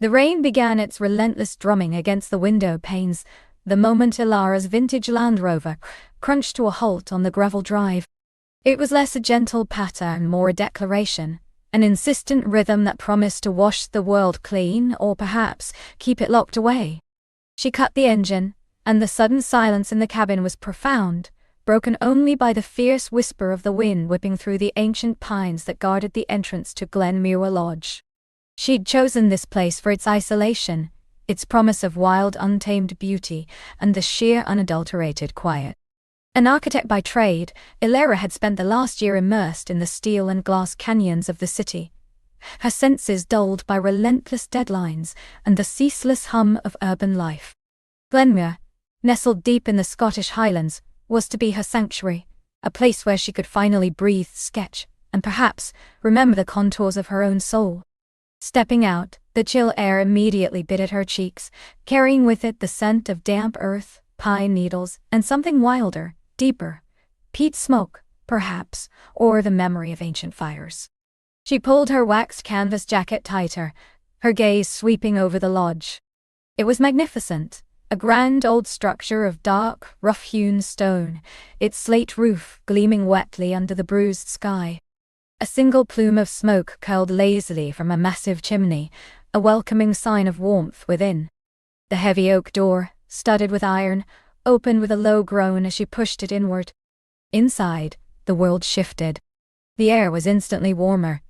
The rain began its relentless drumming against the window panes the moment Ilara's vintage Land Rover crunched to a halt on the gravel drive. It was less a gentle patter and more a declaration, an insistent rhythm that promised to wash the world clean or perhaps keep it locked away. She cut the engine, and the sudden silence in the cabin was profound, broken only by the fierce whisper of the wind whipping through the ancient pines that guarded the entrance to Glenmuir Lodge. She'd chosen this place for its isolation, its promise of wild, untamed beauty, and the sheer, unadulterated quiet. An architect by trade, Ilara had spent the last year immersed in the steel and glass canyons of the city, her senses dulled by relentless deadlines and the ceaseless hum of urban life. Glenmuir, nestled deep in the Scottish Highlands, was to be her sanctuary, a place where she could finally breathe, sketch, and perhaps remember the contours of her own soul. Stepping out, the chill air immediately bit at her cheeks, carrying with it the scent of damp earth, pine needles, and something wilder, deeper, peat smoke, perhaps, or the memory of ancient fires. She pulled her waxed canvas jacket tighter, her gaze sweeping over the lodge. It was magnificent, a grand old structure of dark, rough-hewn stone, its slate roof gleaming wetly under the bruised sky. A single plume of smoke curled lazily from a massive chimney, a welcoming sign of warmth within. The heavy oak door, studded with iron, opened with a low groan as she pushed it inward. Inside, the world shifted. The air was instantly warmer,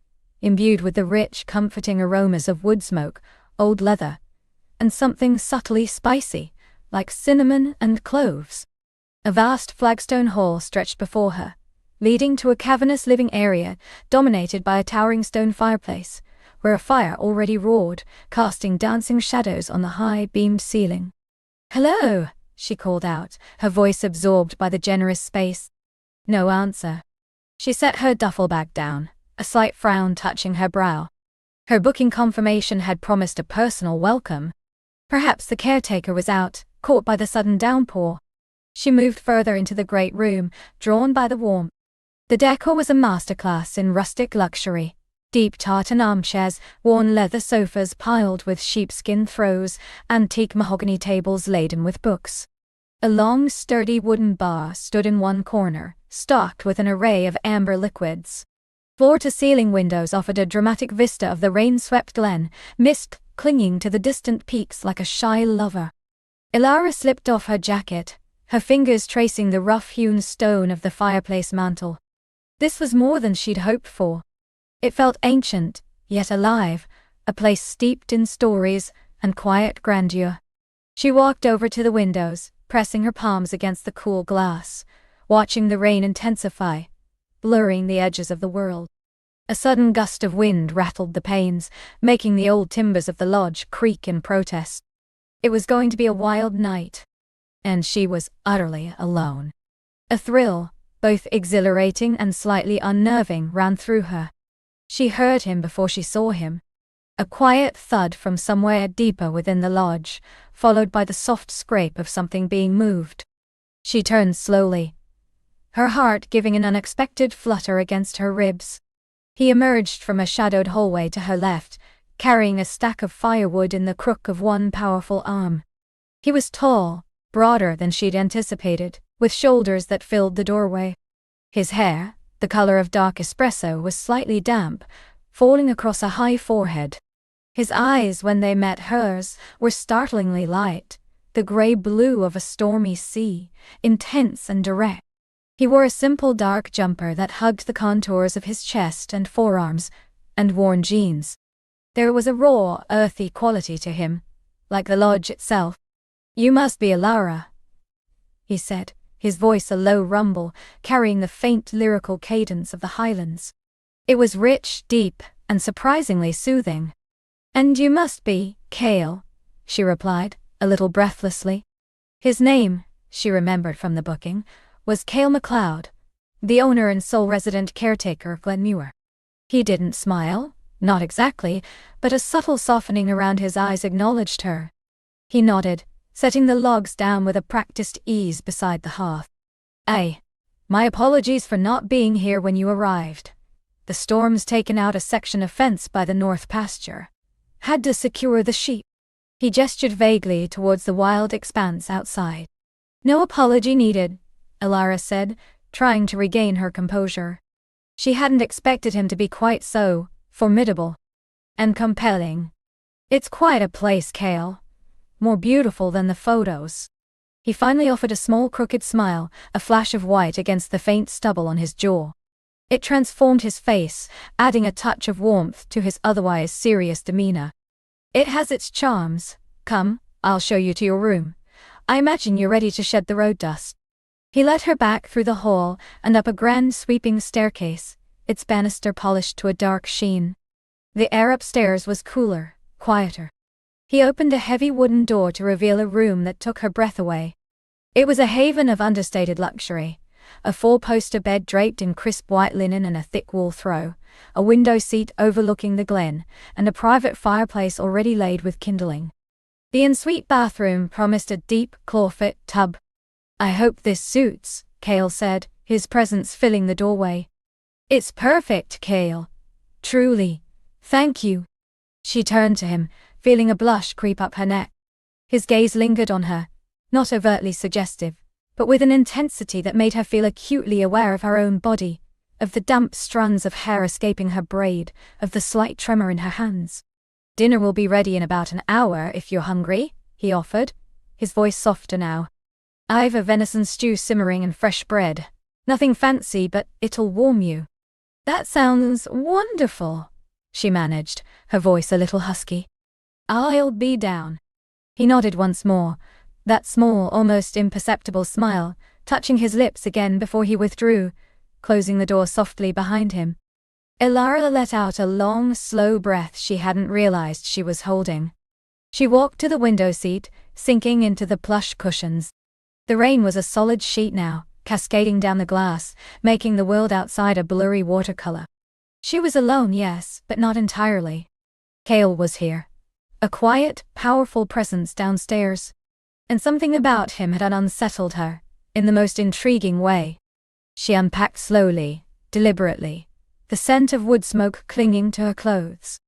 imbued with the rich, comforting aromas of wood smoke, old leather, and something subtly spicy, like cinnamon and cloves. A vast flagstone hall stretched before her, leading to a cavernous living area dominated by a towering stone fireplace, where a fire already roared, casting dancing shadows on the high-beamed ceiling. "Hello," she called out, her voice absorbed by the generous space. No answer. She set her duffel bag down, a slight frown touching her brow. Her booking confirmation had promised a personal welcome. Perhaps the caretaker was out, caught by the sudden downpour. She moved further into the great room, drawn by the warmth. The decor was a masterclass in rustic luxury. Deep tartan armchairs, worn leather sofas piled with sheepskin throws, antique mahogany tables laden with books. A long, sturdy wooden bar stood in one corner, stocked with an array of amber liquids. Floor-to-ceiling windows offered a dramatic vista of the rain-swept glen, mist clinging to the distant peaks like a shy lover. Ilara slipped off her jacket, her fingers tracing the rough-hewn stone of the fireplace mantel. This was more than she'd hoped for. It felt ancient, yet alive, a place steeped in stories and quiet grandeur. She walked over to the windows, pressing her palms against the cool glass, watching the rain intensify, blurring the edges of the world. A sudden gust of wind rattled the panes, making the old timbers of the lodge creak in protest. It was going to be a wild night, and she was utterly alone. A thrill, both exhilarating and slightly unnerving, ran through her. She heard him before she saw him. A quiet thud from somewhere deeper within the lodge, followed by the soft scrape of something being moved. She turned slowly, her heart giving an unexpected flutter against her ribs. He emerged from a shadowed hallway to her left, carrying a stack of firewood in the crook of one powerful arm. He was tall, broader than she'd anticipated, with shoulders that filled the doorway. His hair, the color of dark espresso, was slightly damp, falling across a high forehead. His eyes, when they met hers, were startlingly light, the gray blue of a stormy sea, intense and direct. He wore a simple dark jumper that hugged the contours of his chest and forearms, and worn jeans. There was a raw, earthy quality to him, like the lodge itself. "You must be Ilara," he said, his voice a low rumble, carrying the faint lyrical cadence of the Highlands. It was rich, deep, and surprisingly soothing. "And you must be Cale," she replied, a little breathlessly. His name, she remembered from the booking, was Cale MacLeod, the owner and sole resident caretaker of Glenmuir. He didn't smile, not exactly, but a subtle softening around his eyes acknowledged her. He nodded, setting the logs down with a practiced ease beside the hearth. "Aye. My apologies for not being here when you arrived. The storm's taken out a section of fence by the north pasture. Had to secure the sheep. He gestured vaguely towards the wild expanse outside. No apology needed, Elara said, trying to regain her composure. She hadn't expected him to be quite so formidable and compelling. It's quite a place, Kale. More beautiful than the photos. He finally offered a small crooked smile, a flash of white against the faint stubble on his jaw. It transformed his face, adding a touch of warmth to his otherwise serious demeanor. It has its charms. Come, I'll show you to your room. I imagine you're ready to shed the road dust. He led her back through the hall and up a grand sweeping staircase, its banister polished to a dark sheen. The air upstairs was cooler, quieter. He opened a heavy wooden door to reveal a room that took her breath away. It was a haven of understated luxury. A four-poster bed draped in crisp white linen and a thick wool throw, a window seat overlooking the glen, and a private fireplace already laid with kindling. The ensuite bathroom promised a deep, claw-fit tub. I hope this suits, Kale said, his presence filling the doorway. It's perfect, Kale. Truly. Thank you. She turned to him, feeling a blush creep up her neck. His gaze lingered on her, not overtly suggestive, but with an intensity that made her feel acutely aware of her own body, of the damp strands of hair escaping her braid, of the slight tremor in her hands. Dinner will be ready in about an hour if you're hungry, he offered, his voice softer now. I've a venison stew simmering and fresh bread. Nothing fancy, but it'll warm you. That sounds wonderful, she managed, her voice a little husky. I'll be down. He nodded once more, that small, almost imperceptible smile, touching his lips again before he withdrew, closing the door softly behind him. Elara let out a long, slow breath she hadn't realized she was holding. She walked to the window seat, sinking into the plush cushions. The rain was a solid sheet now, cascading down the glass, making the world outside a blurry watercolor. She was alone, yes, but not entirely. Kale was here. A quiet, powerful presence downstairs. And something about him had unsettled her, in the most intriguing way. She unpacked slowly, deliberately, the scent of wood smoke clinging to her clothes.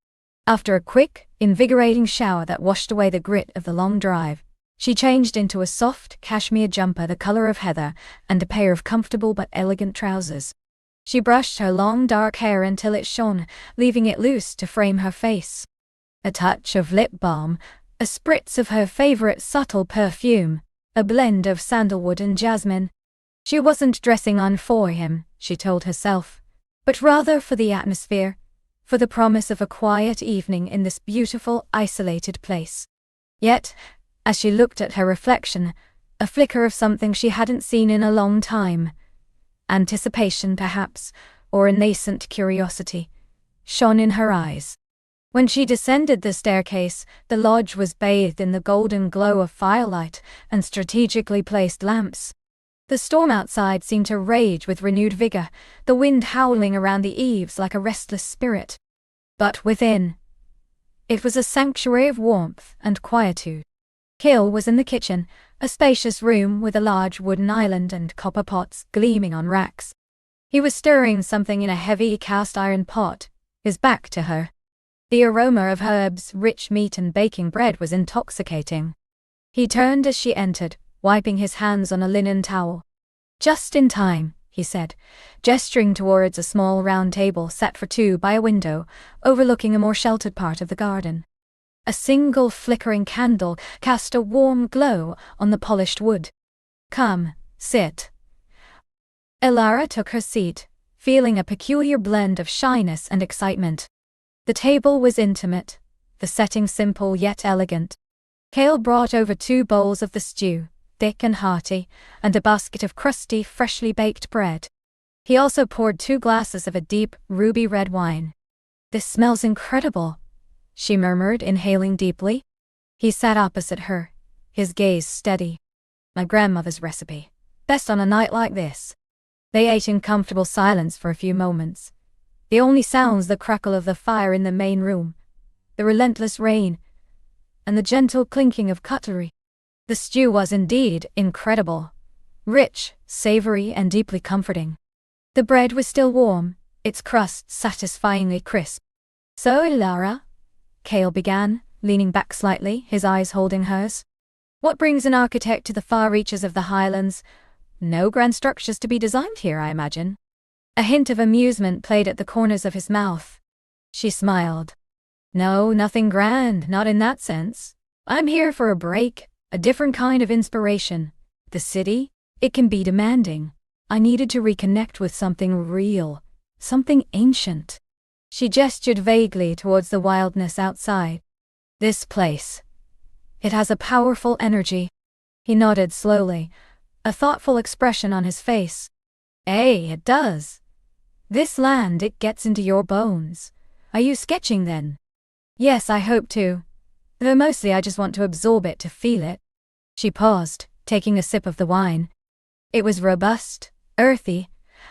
After a quick, invigorating shower that washed away the grit of the long drive, she changed into a soft cashmere jumper the color of heather and a pair of comfortable but elegant trousers. She brushed her long dark hair until it shone, leaving it loose to frame her face. A touch of lip balm, a spritz of her favorite subtle perfume, a blend of sandalwood and jasmine. She wasn't dressing on for him, she told herself, but rather for the atmosphere, for the promise of a quiet evening in this beautiful, isolated place. Yet, as she looked at her reflection, a flicker of something she hadn't seen in a long time, anticipation perhaps, or a nascent curiosity, shone in her eyes. When she descended the staircase, the lodge was bathed in the golden glow of firelight and strategically placed lamps. The storm outside seemed to rage with renewed vigor, the wind howling around the eaves like a restless spirit. But within, it was a sanctuary of warmth and quietude. Kale was in the kitchen, a spacious room with a large wooden island and copper pots gleaming on racks. He was stirring something in a heavy cast-iron pot, his back to her. The aroma of herbs, rich meat and baking bread was intoxicating. He turned as she entered, wiping his hands on a linen towel. Just in time, he said, gesturing towards a small round table set for two by a window, overlooking a more sheltered part of the garden. A single flickering candle cast a warm glow on the polished wood. Come, sit. Elara took her seat, feeling a peculiar blend of shyness and excitement. The table was intimate, the setting simple yet elegant. Kale brought over 2 bowls of the stew, thick and hearty, and a basket of crusty, freshly baked bread. He also poured 2 glasses of a deep, ruby red wine. This smells incredible, she murmured, inhaling deeply. He sat opposite her, his gaze steady. My grandmother's recipe. Best on a night like this. They ate in comfortable silence for a few moments. The only sounds the crackle of the fire in the main room, the relentless rain, and the gentle clinking of cutlery. The stew was indeed incredible. Rich, savory, and deeply comforting. The bread was still warm, its crust satisfyingly crisp. So, Elara, Cale began, leaning back slightly, his eyes holding hers. What brings an architect to the far reaches of the Highlands? No grand structures to be designed here, I imagine. A hint of amusement played at the corners of his mouth. She smiled. No, nothing grand, not in that sense. I'm here for a break, a different kind of inspiration. The city, it can be demanding. I needed to reconnect with something real, something ancient. She gestured vaguely towards the wildness outside. This place. It has a powerful energy. He nodded slowly, a thoughtful expression on his face. It does. This land, it gets into your bones. Are you sketching then? Yes, I hope to. Though mostly I just want to absorb it, to feel it. She paused, taking a sip of the wine. It was robust, earthy,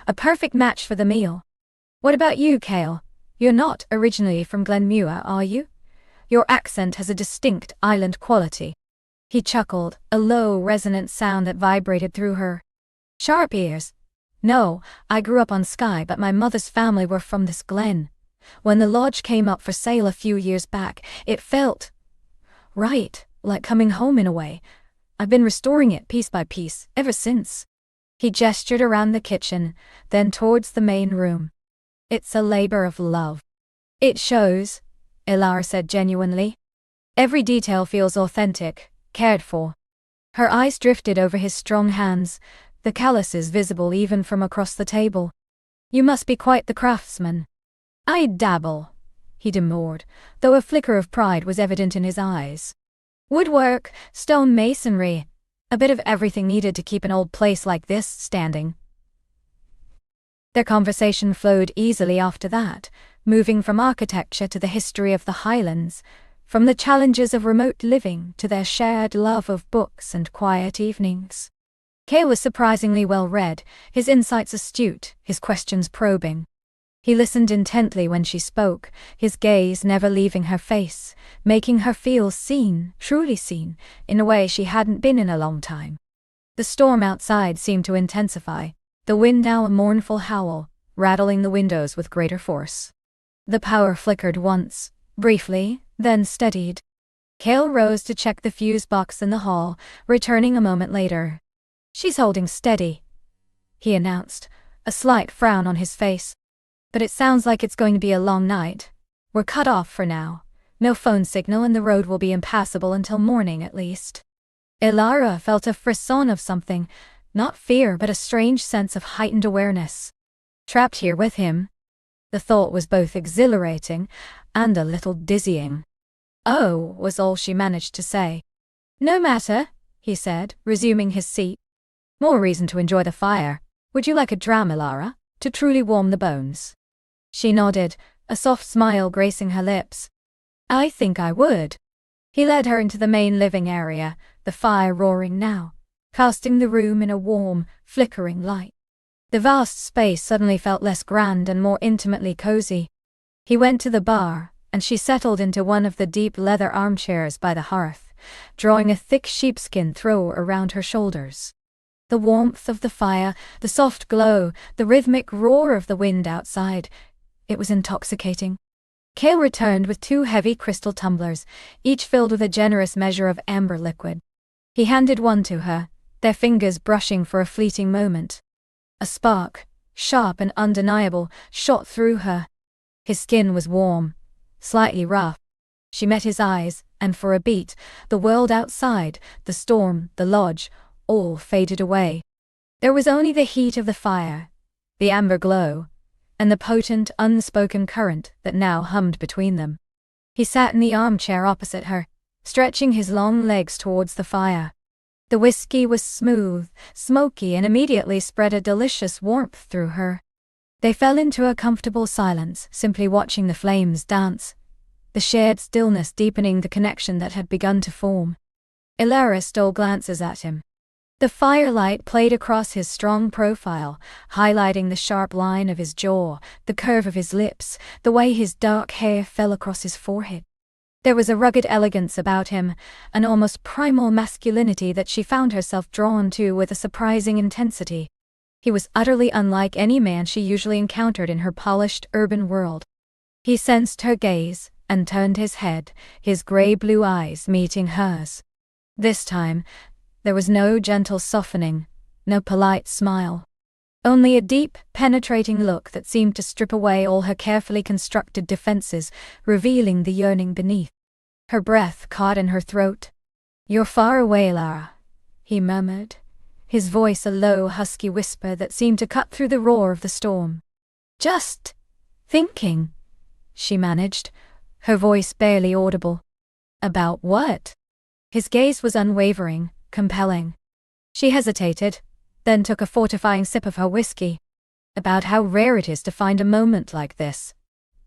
a perfect match for the meal. What about you, Cale? You're not originally from Glenmuir, are you? Your accent has a distinct island quality. He chuckled, a low, resonant sound that vibrated through her. Sharp ears. No, I grew up on Skye, but my mother's family were from this glen. When the lodge came up for sale a few years back, it felt right, like coming home in a way. I've been restoring it piece by piece ever since. He gestured around the kitchen, then towards the main room. It's a labor of love. It shows, Ilara said genuinely. Every detail feels authentic, cared for. Her eyes drifted over his strong hands, the calluses visible even from across the table. You must be quite the craftsman. I dabble, he demurred, though a flicker of pride was evident in his eyes. Woodwork, stone masonry, a bit of everything needed to keep an old place like this standing. Their conversation flowed easily after that, moving from architecture to the history of the Highlands, from the challenges of remote living to their shared love of books and quiet evenings. Cale was surprisingly well read, his insights astute, his questions probing. He listened intently when she spoke, his gaze never leaving her face, making her feel seen, truly seen, in a way she hadn't been in a long time. The storm outside seemed to intensify, the wind now a mournful howl, rattling the windows with greater force. The power flickered once, briefly, then steadied. Cale rose to check the fuse box in the hall, returning a moment later. She's holding steady, he announced, a slight frown on his face. But it sounds like it's going to be a long night. We're cut off for now. No phone signal and the road will be impassable until morning at least. Ilara felt a frisson of something, not fear but a strange sense of heightened awareness. Trapped here with him. The thought was both exhilarating and a little dizzying. Oh, was all she managed to say. No matter, he said, resuming his seat. More reason to enjoy the fire. Would you like a dram, Ilara, to truly warm the bones? She nodded, a soft smile gracing her lips. I think I would. He led her into the main living area, the fire roaring now, casting the room in a warm, flickering light. The vast space suddenly felt less grand and more intimately cozy. He went to the bar, and she settled into one of the deep leather armchairs by the hearth, drawing a thick sheepskin throw around her shoulders. The warmth of the fire, the soft glow, the rhythmic roar of the wind outside, it was intoxicating. Cale returned with 2 heavy crystal tumblers, each filled with a generous measure of amber liquid. He handed one to her, their fingers brushing for a fleeting moment. A spark, sharp and undeniable, shot through her. His skin was warm, slightly rough. She met his eyes, and for a beat, the world outside, the storm, the lodge, all faded away. There was only the heat of the fire, the amber glow, and the potent, unspoken current that now hummed between them. He sat in the armchair opposite her, stretching his long legs towards the fire. The whiskey was smooth, smoky, and immediately spread a delicious warmth through her. They fell into a comfortable silence, simply watching the flames dance, the shared stillness deepening the connection that had begun to form. Ilara stole glances at him. The firelight played across his strong profile, highlighting the sharp line of his jaw, the curve of his lips, the way his dark hair fell across his forehead. There was a rugged elegance about him, an almost primal masculinity that she found herself drawn to with a surprising intensity. He was utterly unlike any man she usually encountered in her polished urban world. He sensed her gaze, and turned his head, his grey-blue eyes meeting hers. This time, there was no gentle softening, no polite smile. Only a deep, penetrating look that seemed to strip away all her carefully constructed defenses, revealing the yearning beneath. Her breath caught in her throat. "You're far away, Lara," he murmured, his voice a low, husky whisper that seemed to cut through the roar of the storm. "Just thinking," she managed, her voice barely audible. "About what?" His gaze was unwavering, compelling. She hesitated, then took a fortifying sip of her whiskey. "About how rare it is to find a moment like this.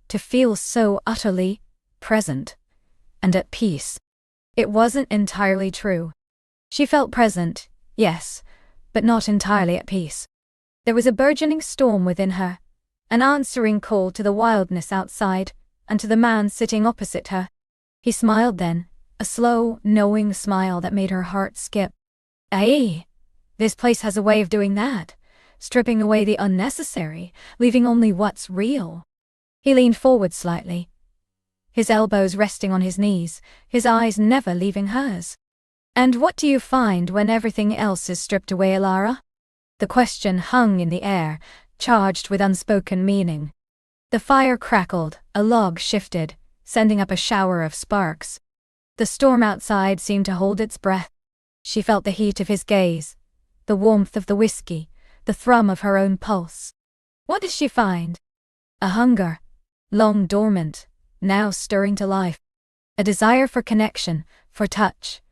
To feel so utterly present and at peace." It wasn't entirely true. She felt present, yes, but not entirely at peace. There was a burgeoning storm within her, an answering call to the wildness outside, and to the man sitting opposite her. He smiled then, a slow, knowing smile that made her heart skip. "Aye, this place has a way of doing that, stripping away the unnecessary, leaving only what's real." He leaned forward slightly, his elbows resting on his knees, his eyes never leaving hers. "And what do you find when everything else is stripped away, Alara?" The question hung in the air, charged with unspoken meaning. The fire crackled, a log shifted, sending up a shower of sparks. The storm outside seemed to hold its breath. She felt the heat of his gaze, the warmth of the whiskey, the thrum of her own pulse. What did she find? A hunger, long dormant, now stirring to life. A desire for connection, for touch,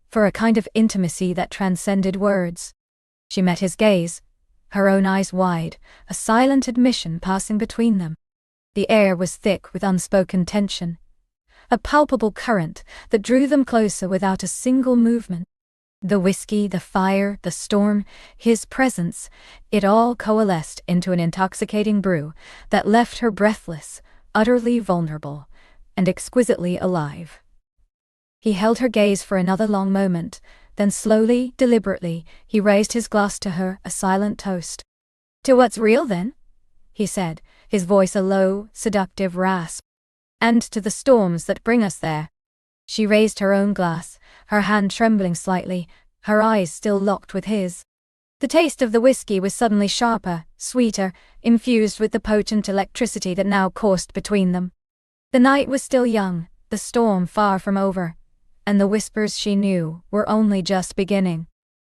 for a kind of intimacy that transcended words. She met his gaze, her own eyes wide, a silent admission passing between them. The air was thick with unspoken tension, a palpable current that drew them closer without a single movement. The whiskey, the fire, the storm, his presence, it all coalesced into an intoxicating brew that left her breathless, utterly vulnerable, and exquisitely alive. He held her gaze for another long moment, then slowly, deliberately, he raised his glass to her, a silent toast. "To what's real, then?" he said, his voice a low, seductive rasp. "And to the storms that bring us there." She raised her own glass, her hand trembling slightly, her eyes still locked with his. The taste of the whiskey was suddenly sharper, sweeter, infused with the potent electricity that now coursed between them. The night was still young, the storm far from over, and the whispers she knew were only just beginning.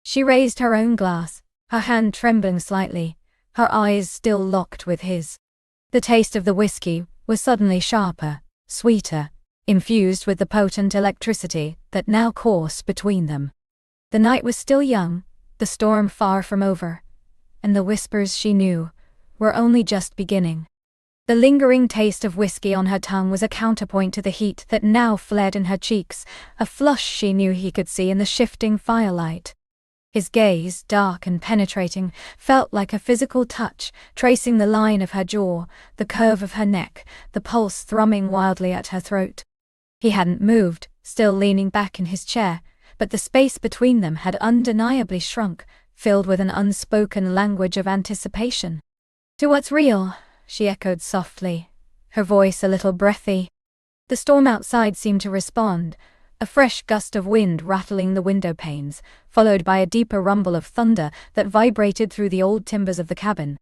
She raised her own glass, her hand trembling slightly, her eyes still locked with his. The taste of the whiskey was suddenly sharper, sweeter, infused with the potent electricity that now coursed between them. The night was still young, the storm far from over, and the whispers she knew were only just beginning. The lingering taste of whiskey on her tongue was a counterpoint to the heat that now fled in her cheeks, a flush she knew he could see in the shifting firelight. His gaze, dark and penetrating, felt like a physical touch, tracing the line of her jaw, the curve of her neck, the pulse thrumming wildly at her throat. He hadn't moved, still leaning back in his chair, but the space between them had undeniably shrunk, filled with an unspoken language of anticipation. "To what's real?" she echoed softly, her voice a little breathy. The storm outside seemed to respond, a fresh gust of wind rattling the window panes, followed by a deeper rumble of thunder that vibrated through the old timbers of the cabin.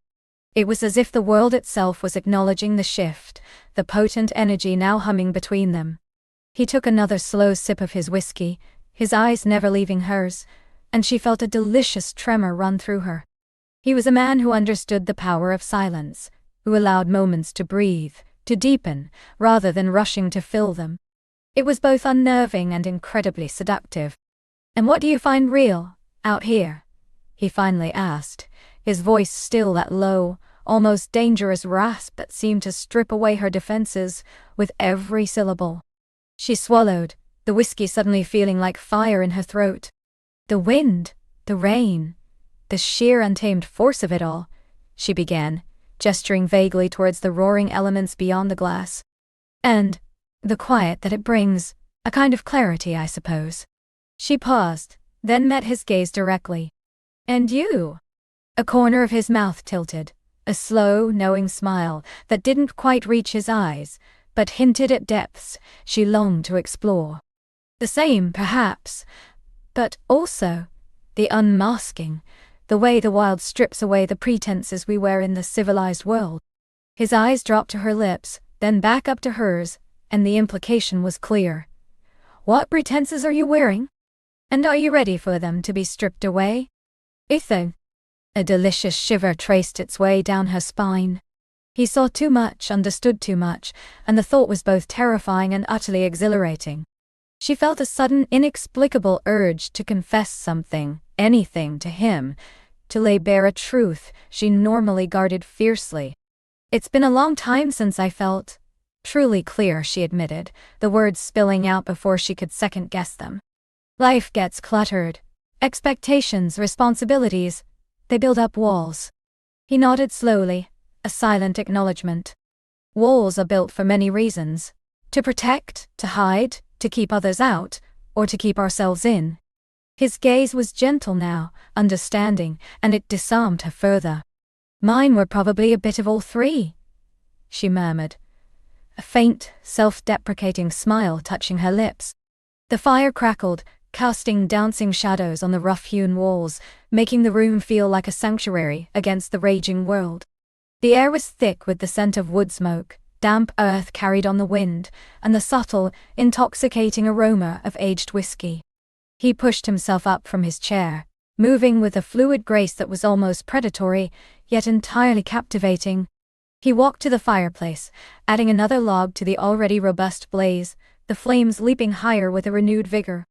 It was as if the world itself was acknowledging the shift, the potent energy now humming between them. He took another slow sip of his whiskey, his eyes never leaving hers, and she felt a delicious tremor run through her. He was a man who understood the power of silence, who allowed moments to breathe, to deepen, rather than rushing to fill them. It was both unnerving and incredibly seductive. "And what do you find real, out here?" he finally asked, his voice still that low, almost dangerous rasp that seemed to strip away her defenses with every syllable. She swallowed, the whiskey suddenly feeling like fire in her throat. "The wind, the rain, the sheer untamed force of it all," she began, gesturing vaguely towards the roaring elements beyond the glass. "And the quiet that it brings, a kind of clarity, I suppose." She paused, then met his gaze directly. "And you?" A corner of his mouth tilted, a slow, knowing smile that didn't quite reach his eyes, but hinted at depths she longed to explore. The same, perhaps, but also the unmasking, the way the wild strips away the pretenses we wear in the civilized world. His eyes dropped to her lips, then back up to hers, and the implication was clear. What pretenses are you wearing? And are you ready for them to be stripped away? Ethan. A delicious shiver traced its way down her spine. He saw too much, understood too much, and the thought was both terrifying and utterly exhilarating. She felt a sudden, inexplicable urge to confess something, anything to him, to lay bare a truth she normally guarded fiercely. It's been a long time since I felt truly clear, she admitted, the words spilling out before she could second-guess them. Life gets cluttered. Expectations, responsibilities, they build up walls. He nodded slowly, a silent acknowledgement. Walls are built for many reasons. To protect, to hide, to keep others out, or to keep ourselves in. His gaze was gentle now, understanding, and it disarmed her further. Mine were probably a bit of all three, she murmured, a faint, self-deprecating smile touching her lips. The fire crackled, casting dancing shadows on the rough-hewn walls, making the room feel like a sanctuary against the raging world. The air was thick with the scent of wood smoke, damp earth carried on the wind, and the subtle, intoxicating aroma of aged whiskey. He pushed himself up from his chair, moving with a fluid grace that was almost predatory, yet entirely captivating. He walked to the fireplace, adding another log to the already robust blaze, the flames leaping higher with a renewed vigor.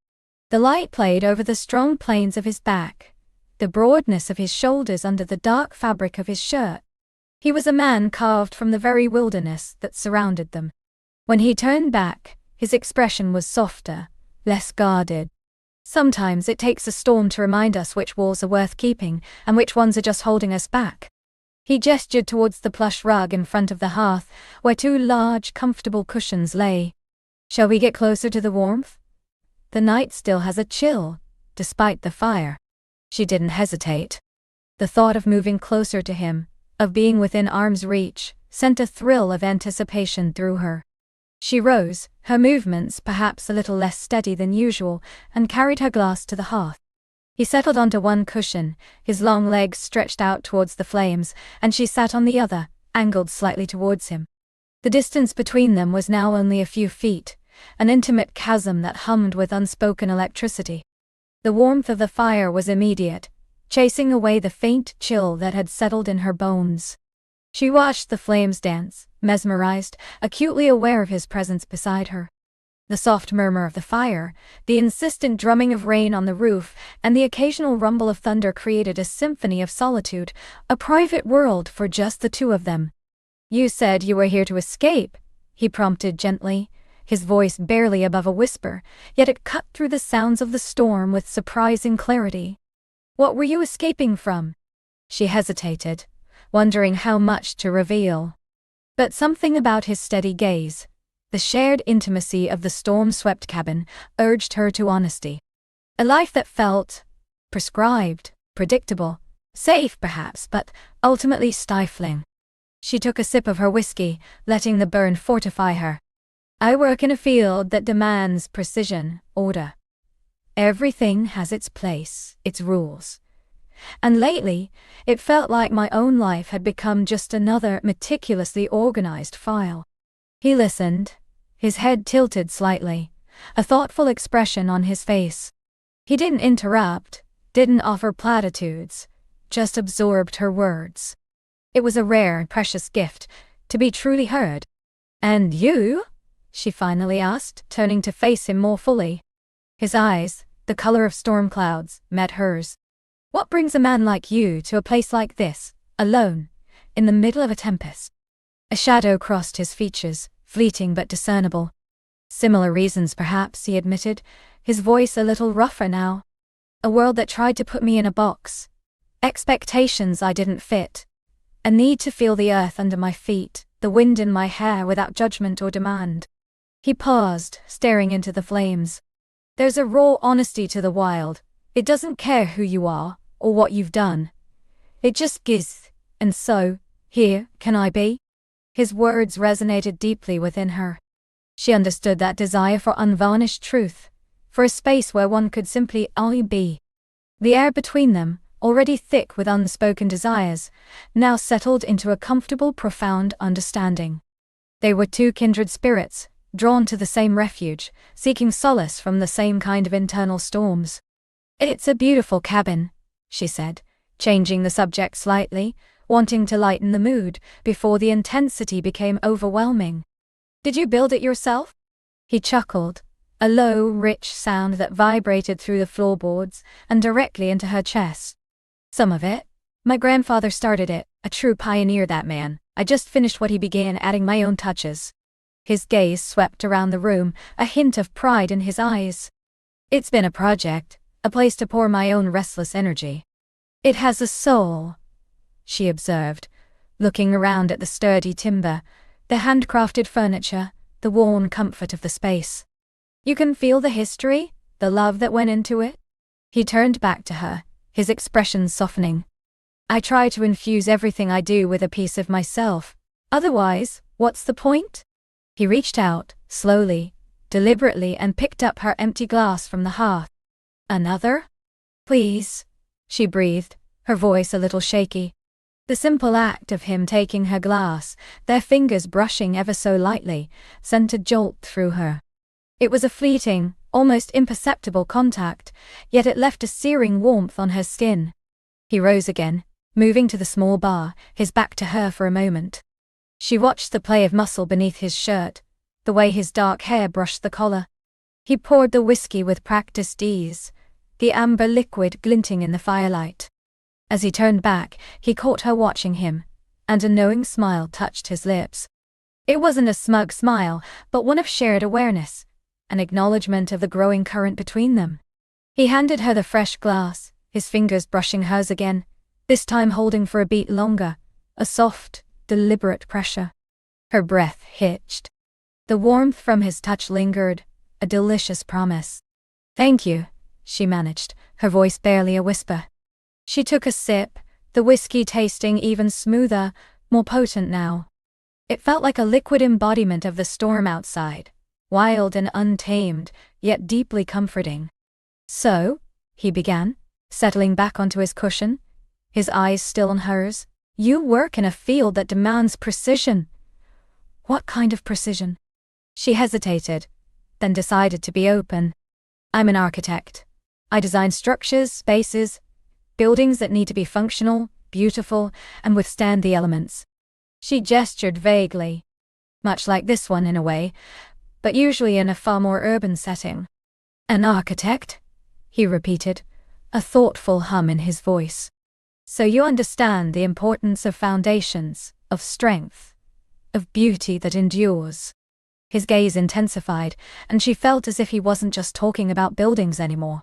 The light played over the strong planes of his back, the broadness of his shoulders under the dark fabric of his shirt. He was a man carved from the very wilderness that surrounded them. When he turned back, his expression was softer, less guarded. Sometimes it takes a storm to remind us which walls are worth keeping and which ones are just holding us back. He gestured towards the plush rug in front of the hearth, where two large, comfortable cushions lay. Shall we get closer to the warmth? The night still has a chill, despite the fire. She didn't hesitate. The thought of moving closer to him, of being within arm's reach, sent a thrill of anticipation through her. She rose, her movements perhaps a little less steady than usual, and carried her glass to the hearth. He settled onto one cushion, his long legs stretched out towards the flames, and she sat on the other, angled slightly towards him. The distance between them was now only a few feet, an intimate chasm that hummed with unspoken electricity. The warmth of the fire was immediate, chasing away the faint chill that had settled in her bones. She watched the flames dance, mesmerized, acutely aware of his presence beside her. The soft murmur of the fire, the insistent drumming of rain on the roof, and the occasional rumble of thunder created a symphony of solitude, a private world for just the two of them. You said you were here to escape, he prompted gently, his voice barely above a whisper, yet it cut through the sounds of the storm with surprising clarity. What were you escaping from? She hesitated, wondering how much to reveal. But something about his steady gaze, the shared intimacy of the storm-swept cabin, urged her to honesty. A life that felt prescribed, predictable, safe perhaps, but ultimately stifling. She took a sip of her whiskey, letting the burn fortify her. I work in a field that demands precision, order. Everything has its place, its rules. And lately, it felt like my own life had become just another meticulously organized file. He listened, his head tilted slightly, a thoughtful expression on his face. He didn't interrupt, didn't offer platitudes, just absorbed her words. It was a rare and precious gift, to be truly heard. And you? She finally asked, turning to face him more fully. His eyes, the color of storm clouds, met hers. What brings a man like you to a place like this, alone, in the middle of a tempest? A shadow crossed his features, fleeting but discernible. Similar reasons perhaps, he admitted, his voice a little rougher now. A world that tried to put me in a box. Expectations I didn't fit. A need to feel the earth under my feet, the wind in my hair without judgment or demand. He paused, staring into the flames. There's a raw honesty to the wild. It doesn't care who you are, or what you've done. It just gives, and so, here, can I be? His words resonated deeply within her. She understood that desire for unvarnished truth, for a space where one could simply only be. The air between them, already thick with unspoken desires, now settled into a comfortable, profound understanding. They were two kindred spirits, drawn to the same refuge, seeking solace from the same kind of internal storms. "It's a beautiful cabin," she said, changing the subject slightly, wanting to lighten the mood before the intensity became overwhelming. "Did you build it yourself?" He chuckled, a low, rich sound that vibrated through the floorboards and directly into her chest. "Some of it. My grandfather started it, a true pioneer, that man. I just finished what he began, adding my own touches." His gaze swept around the room, a hint of pride in his eyes. "It's been a project, a place to pour my own restless energy." "It has a soul," she observed, looking around at the sturdy timber, the handcrafted furniture, the worn comfort of the space. "You can feel the history, the love that went into it?" He turned back to her, his expression softening. "I try to infuse everything I do with a piece of myself. Otherwise, what's the point?" He reached out, slowly, deliberately, and picked up her empty glass from the hearth. "Another? Please," she breathed, her voice a little shaky. The simple act of him taking her glass, their fingers brushing ever so lightly, sent a jolt through her. It was a fleeting, almost imperceptible contact, yet it left a searing warmth on her skin. He rose again, moving to the small bar, his back to her for a moment. She watched the play of muscle beneath his shirt, the way his dark hair brushed the collar. He poured the whiskey with practiced ease, the amber liquid glinting in the firelight. As he turned back, he caught her watching him, and a knowing smile touched his lips. It wasn't a smug smile, but one of shared awareness, an acknowledgement of the growing current between them. He handed her the fresh glass, his fingers brushing hers again, this time holding for a beat longer, a soft, deliberate pressure. Her breath hitched. The warmth from his touch lingered, a delicious promise. "Thank you," she managed, her voice barely a whisper. She took a sip, the whiskey tasting even smoother, more potent now. It felt like a liquid embodiment of the storm outside, wild and untamed, yet deeply comforting. "So," he began, settling back onto his cushion, his eyes still on hers, "you work in a field that demands precision." "What kind of precision?" She hesitated, then decided to be open. "I'm an architect. I design structures, spaces, buildings that need to be functional, beautiful, and withstand the elements." She gestured vaguely. "Much like this one in a way, but usually in a far more urban setting." "An architect?" he repeated, a thoughtful hum in his voice. "So you understand the importance of foundations, of strength, of beauty that endures." His gaze intensified, and she felt as if he wasn't just talking about buildings anymore.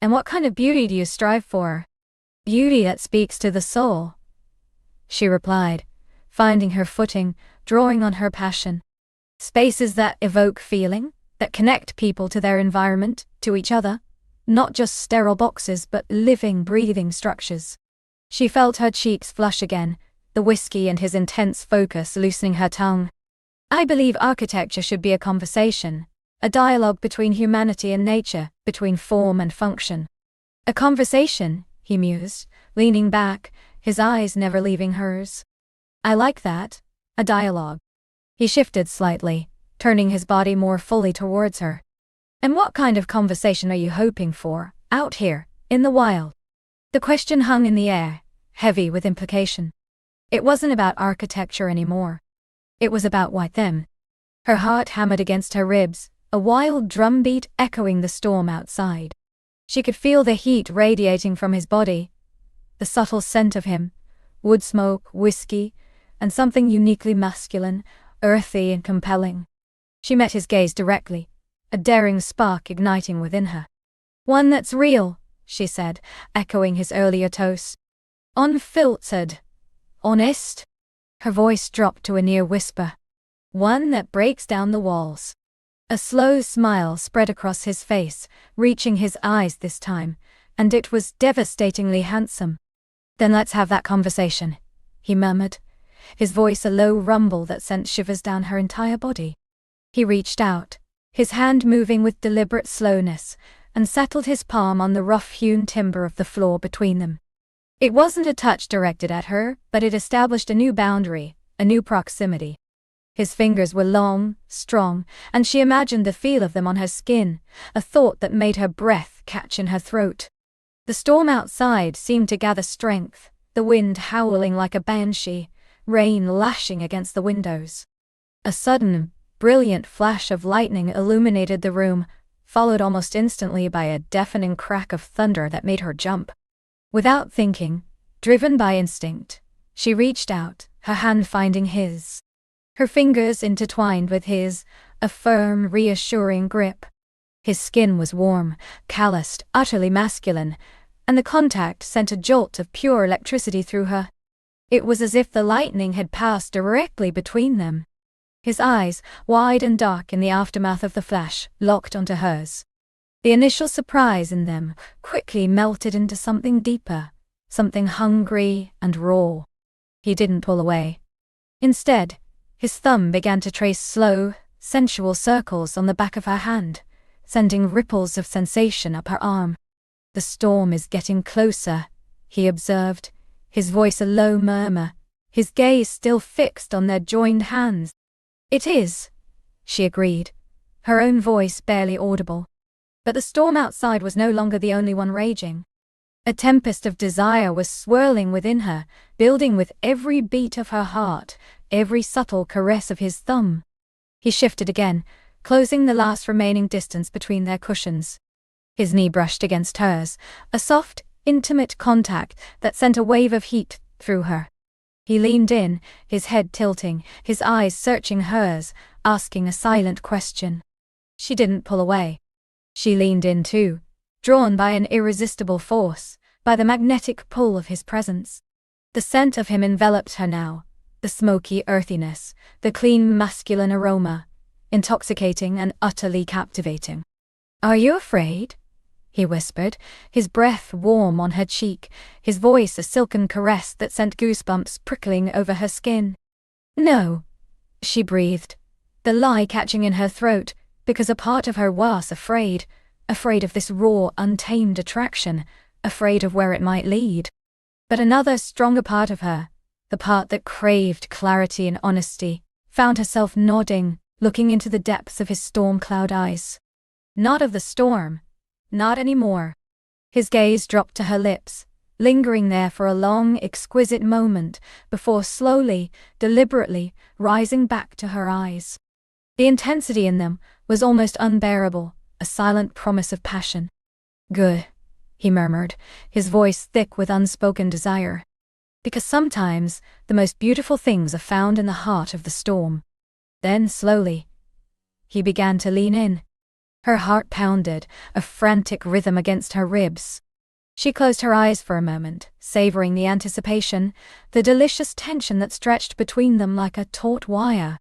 "And what kind of beauty do you strive for?" "Beauty that speaks to the soul," she replied, finding her footing, drawing on her passion. "Spaces that evoke feeling, that connect people to their environment, to each other, not just sterile boxes but living, breathing structures." She felt her cheeks flush again, the whiskey and his intense focus loosening her tongue. "I believe architecture should be a conversation, a dialogue between humanity and nature, between form and function." "A conversation," he mused, leaning back, his eyes never leaving hers. "I like that, a dialogue." He shifted slightly, turning his body more fully towards her. "And what kind of conversation are you hoping for, out here, in the wild?" The question hung in the air, heavy with implication. It wasn't about architecture anymore. It was about them. Her heart hammered against her ribs, a wild drumbeat echoing the storm outside. She could feel the heat radiating from his body, the subtle scent of him, wood smoke, whiskey, and something uniquely masculine, earthy and compelling. She met his gaze directly, a daring spark igniting within her. "One that's real," she said, echoing his earlier toast. "Unfiltered. Honest." Her voice dropped to a near whisper. "One that breaks down the walls." A slow smile spread across his face, reaching his eyes this time, and it was devastatingly handsome. "Then let's have that conversation," he murmured, his voice a low rumble that sent shivers down her entire body. He reached out, his hand moving with deliberate slowness, and settled his palm on the rough-hewn timber of the floor between them. It wasn't a touch directed at her, but it established a new boundary, a new proximity. His fingers were long, strong, and she imagined the feel of them on her skin, a thought that made her breath catch in her throat. The storm outside seemed to gather strength, the wind howling like a banshee, rain lashing against the windows. A sudden, brilliant flash of lightning illuminated the room, followed almost instantly by a deafening crack of thunder that made her jump. Without thinking, driven by instinct, she reached out, her hand finding his. Her fingers intertwined with his, a firm, reassuring grip. His skin was warm, calloused, utterly masculine, and the contact sent a jolt of pure electricity through her. It was as if the lightning had passed directly between them. His eyes, wide and dark in the aftermath of the flash, locked onto hers. The initial surprise in them quickly melted into something deeper, something hungry and raw. He didn't pull away. Instead, his thumb began to trace slow, sensual circles on the back of her hand, sending ripples of sensation up her arm. "The storm is getting closer," he observed, his voice a low murmur, his gaze still fixed on their joined hands. "It is," she agreed, her own voice barely audible. But the storm outside was no longer the only one raging. A tempest of desire was swirling within her, building with every beat of her heart, every subtle caress of his thumb. He shifted again, closing the last remaining distance between their cushions. His knee brushed against hers, a soft, intimate contact that sent a wave of heat through her. He leaned in, his head tilting, his eyes searching hers, asking a silent question. She didn't pull away. She leaned in too, drawn by an irresistible force, by the magnetic pull of his presence. The scent of him enveloped her now, the smoky earthiness, the clean masculine aroma, intoxicating and utterly captivating. "Are you afraid?" he whispered, his breath warm on her cheek, his voice a silken caress that sent goosebumps prickling over her skin. "No," she breathed, the lie catching in her throat, because a part of her was afraid of this raw, untamed attraction, afraid of where it might lead. But another stronger part of her, the part that craved clarity and honesty, found herself nodding, looking into the depths of his storm-cloud eyes. Not of the storm, not anymore. His gaze dropped to her lips, lingering there for a long, exquisite moment, before slowly, deliberately, rising back to her eyes. The intensity in them was almost unbearable, a silent promise of passion. "Good," he murmured, his voice thick with unspoken desire. "Because sometimes the most beautiful things are found in the heart of the storm." Then slowly, he began to lean in. Her heart pounded, a frantic rhythm against her ribs. She closed her eyes for a moment, savoring the anticipation, the delicious tension that stretched between them like a taut wire.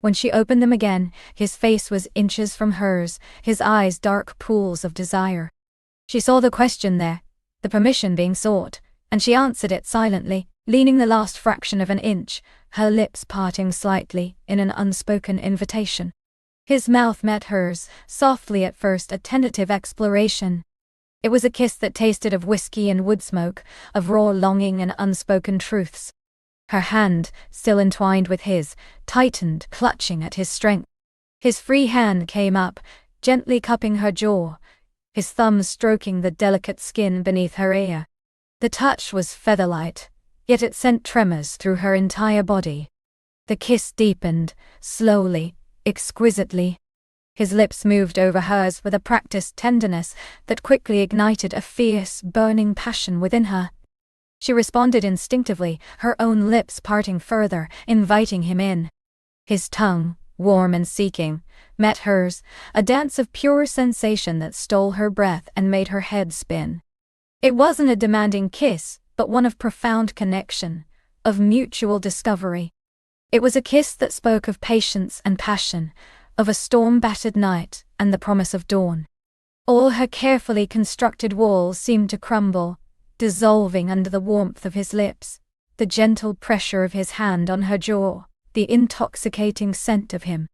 When she opened them again, his face was inches from hers, his eyes dark pools of desire. She saw the question there, the permission being sought, and she answered it silently, leaning the last fraction of an inch, her lips parting slightly in an unspoken invitation. His mouth met hers, softly at first, a tentative exploration. It was a kiss that tasted of whiskey and wood smoke, of raw longing and unspoken truths. Her hand, still entwined with his, tightened, clutching at his strength. His free hand came up, gently cupping her jaw, his thumb stroking the delicate skin beneath her ear. The touch was feather-light, yet it sent tremors through her entire body. The kiss deepened, slowly, exquisitely. His lips moved over hers with a practiced tenderness that quickly ignited a fierce, burning passion within her. She responded instinctively, her own lips parting further, inviting him in. His tongue, warm and seeking, met hers, a dance of pure sensation that stole her breath and made her head spin. It wasn't a demanding kiss, but one of profound connection, of mutual discovery. It was a kiss that spoke of patience and passion, of a storm-battered night and the promise of dawn. All her carefully constructed walls seemed to crumble, dissolving under the warmth of his lips, the gentle pressure of his hand on her jaw, the intoxicating scent of him.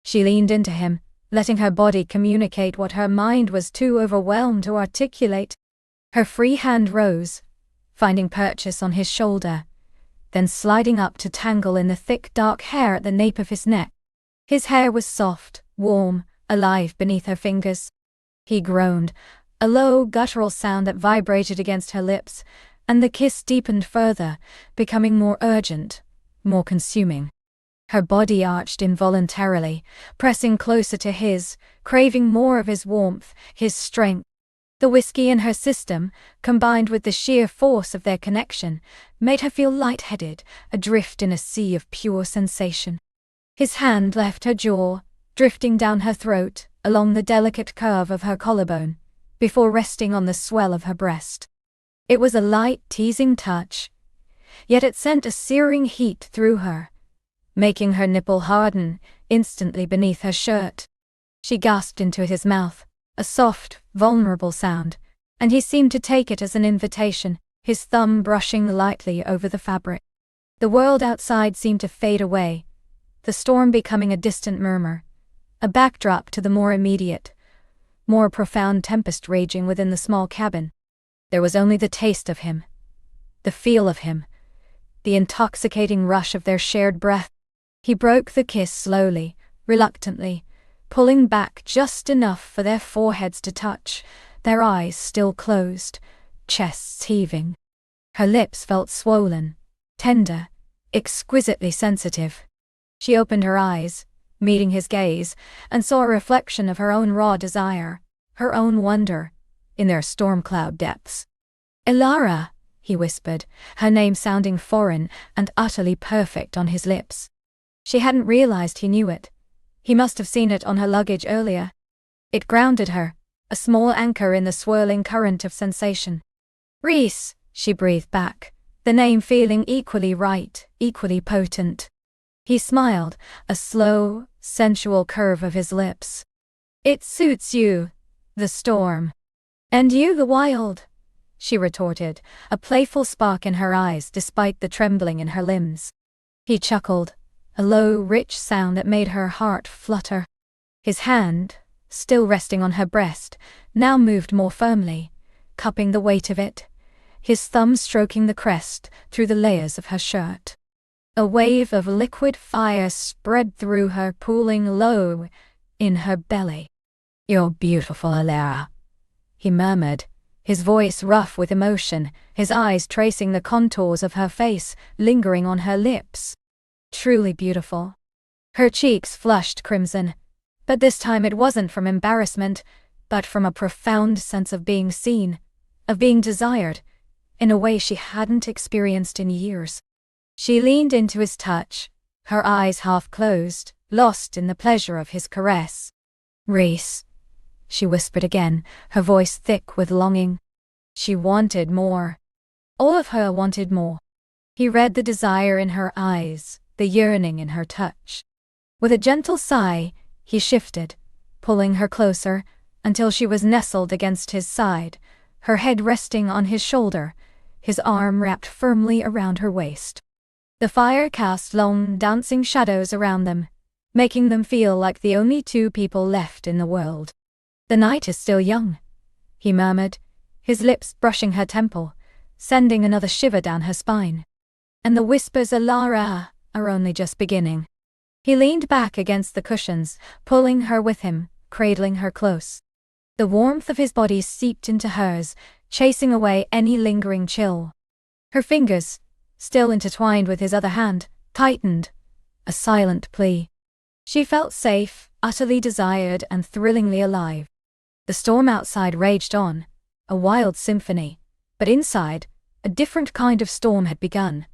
She leaned into him, letting her body communicate what her mind was too overwhelmed to articulate. Her free hand rose, finding purchase on his shoulder, then sliding up to tangle in the thick dark hair at the nape of his neck. His hair was soft, warm, alive beneath her fingers. He groaned, a low guttural sound that vibrated against her lips, and the kiss deepened further, becoming more urgent, more consuming. Her body arched involuntarily, pressing closer to his, craving more of his warmth, his strength. The whiskey in her system, combined with the sheer force of their connection, made her feel lightheaded, adrift in a sea of pure sensation. His hand left her jaw, drifting down her throat, along the delicate curve of her collarbone, before resting on the swell of her breast. It was a light, teasing touch, yet it sent a searing heat through her, making her nipple harden instantly beneath her shirt. She gasped into his mouth, a soft, vulnerable sound, and he seemed to take it as an invitation, his thumb brushing lightly over the fabric. The world outside seemed to fade away, the storm becoming a distant murmur, a backdrop to the more immediate, more profound tempest raging within the small cabin. There was only the taste of him, the feel of him, the intoxicating rush of their shared breath. He broke the kiss slowly, reluctantly, pulling back just enough for their foreheads to touch, their eyes still closed, chests heaving. Her lips felt swollen, tender, exquisitely sensitive. She opened her eyes, meeting his gaze, and saw a reflection of her own raw desire, her own wonder, in their storm cloud depths. "Elara," he whispered, her name sounding foreign and utterly perfect on his lips. She hadn't realized he knew it. He must have seen it on her luggage earlier. It grounded her, a small anchor in the swirling current of sensation. "Reese," she breathed back, the name feeling equally right, equally potent. He smiled, a slow, sensual curve of his lips. "It suits you, the storm. And you the wild," she retorted, a playful spark in her eyes despite the trembling in her limbs. He chuckled, a low, rich sound that made her heart flutter. His hand, still resting on her breast, now moved more firmly, cupping the weight of it, his thumb stroking the crest through the layers of her shirt. A wave of liquid fire spread through her, pooling low in her belly. "You're beautiful, Elara," he murmured, his voice rough with emotion, his eyes tracing the contours of her face, lingering on her lips. Truly beautiful. Her cheeks flushed crimson, but this time it wasn't from embarrassment, but from a profound sense of being seen, of being desired, in a way she hadn't experienced in years. She leaned into his touch, her eyes half closed, lost in the pleasure of his caress. "Reese," she whispered again, her voice thick with longing. She wanted more. All of her wanted more. He read the desire in her eyes, the yearning in her touch. With a gentle sigh, he shifted, pulling her closer, until she was nestled against his side, her head resting on his shoulder, his arm wrapped firmly around her waist. The fire cast long, dancing shadows around them, making them feel like the only two people left in the world. "The night is still young," he murmured, his lips brushing her temple, sending another shiver down her spine. "And the whispers, Elara, are only just beginning." He leaned back against the cushions, pulling her with him, cradling her close. The warmth of his body seeped into hers, chasing away any lingering chill. Her fingers, still intertwined with his other hand, tightened, a silent plea. She felt safe, utterly desired, and thrillingly alive. The storm outside raged on, a wild symphony, but inside, a different kind of storm had begun,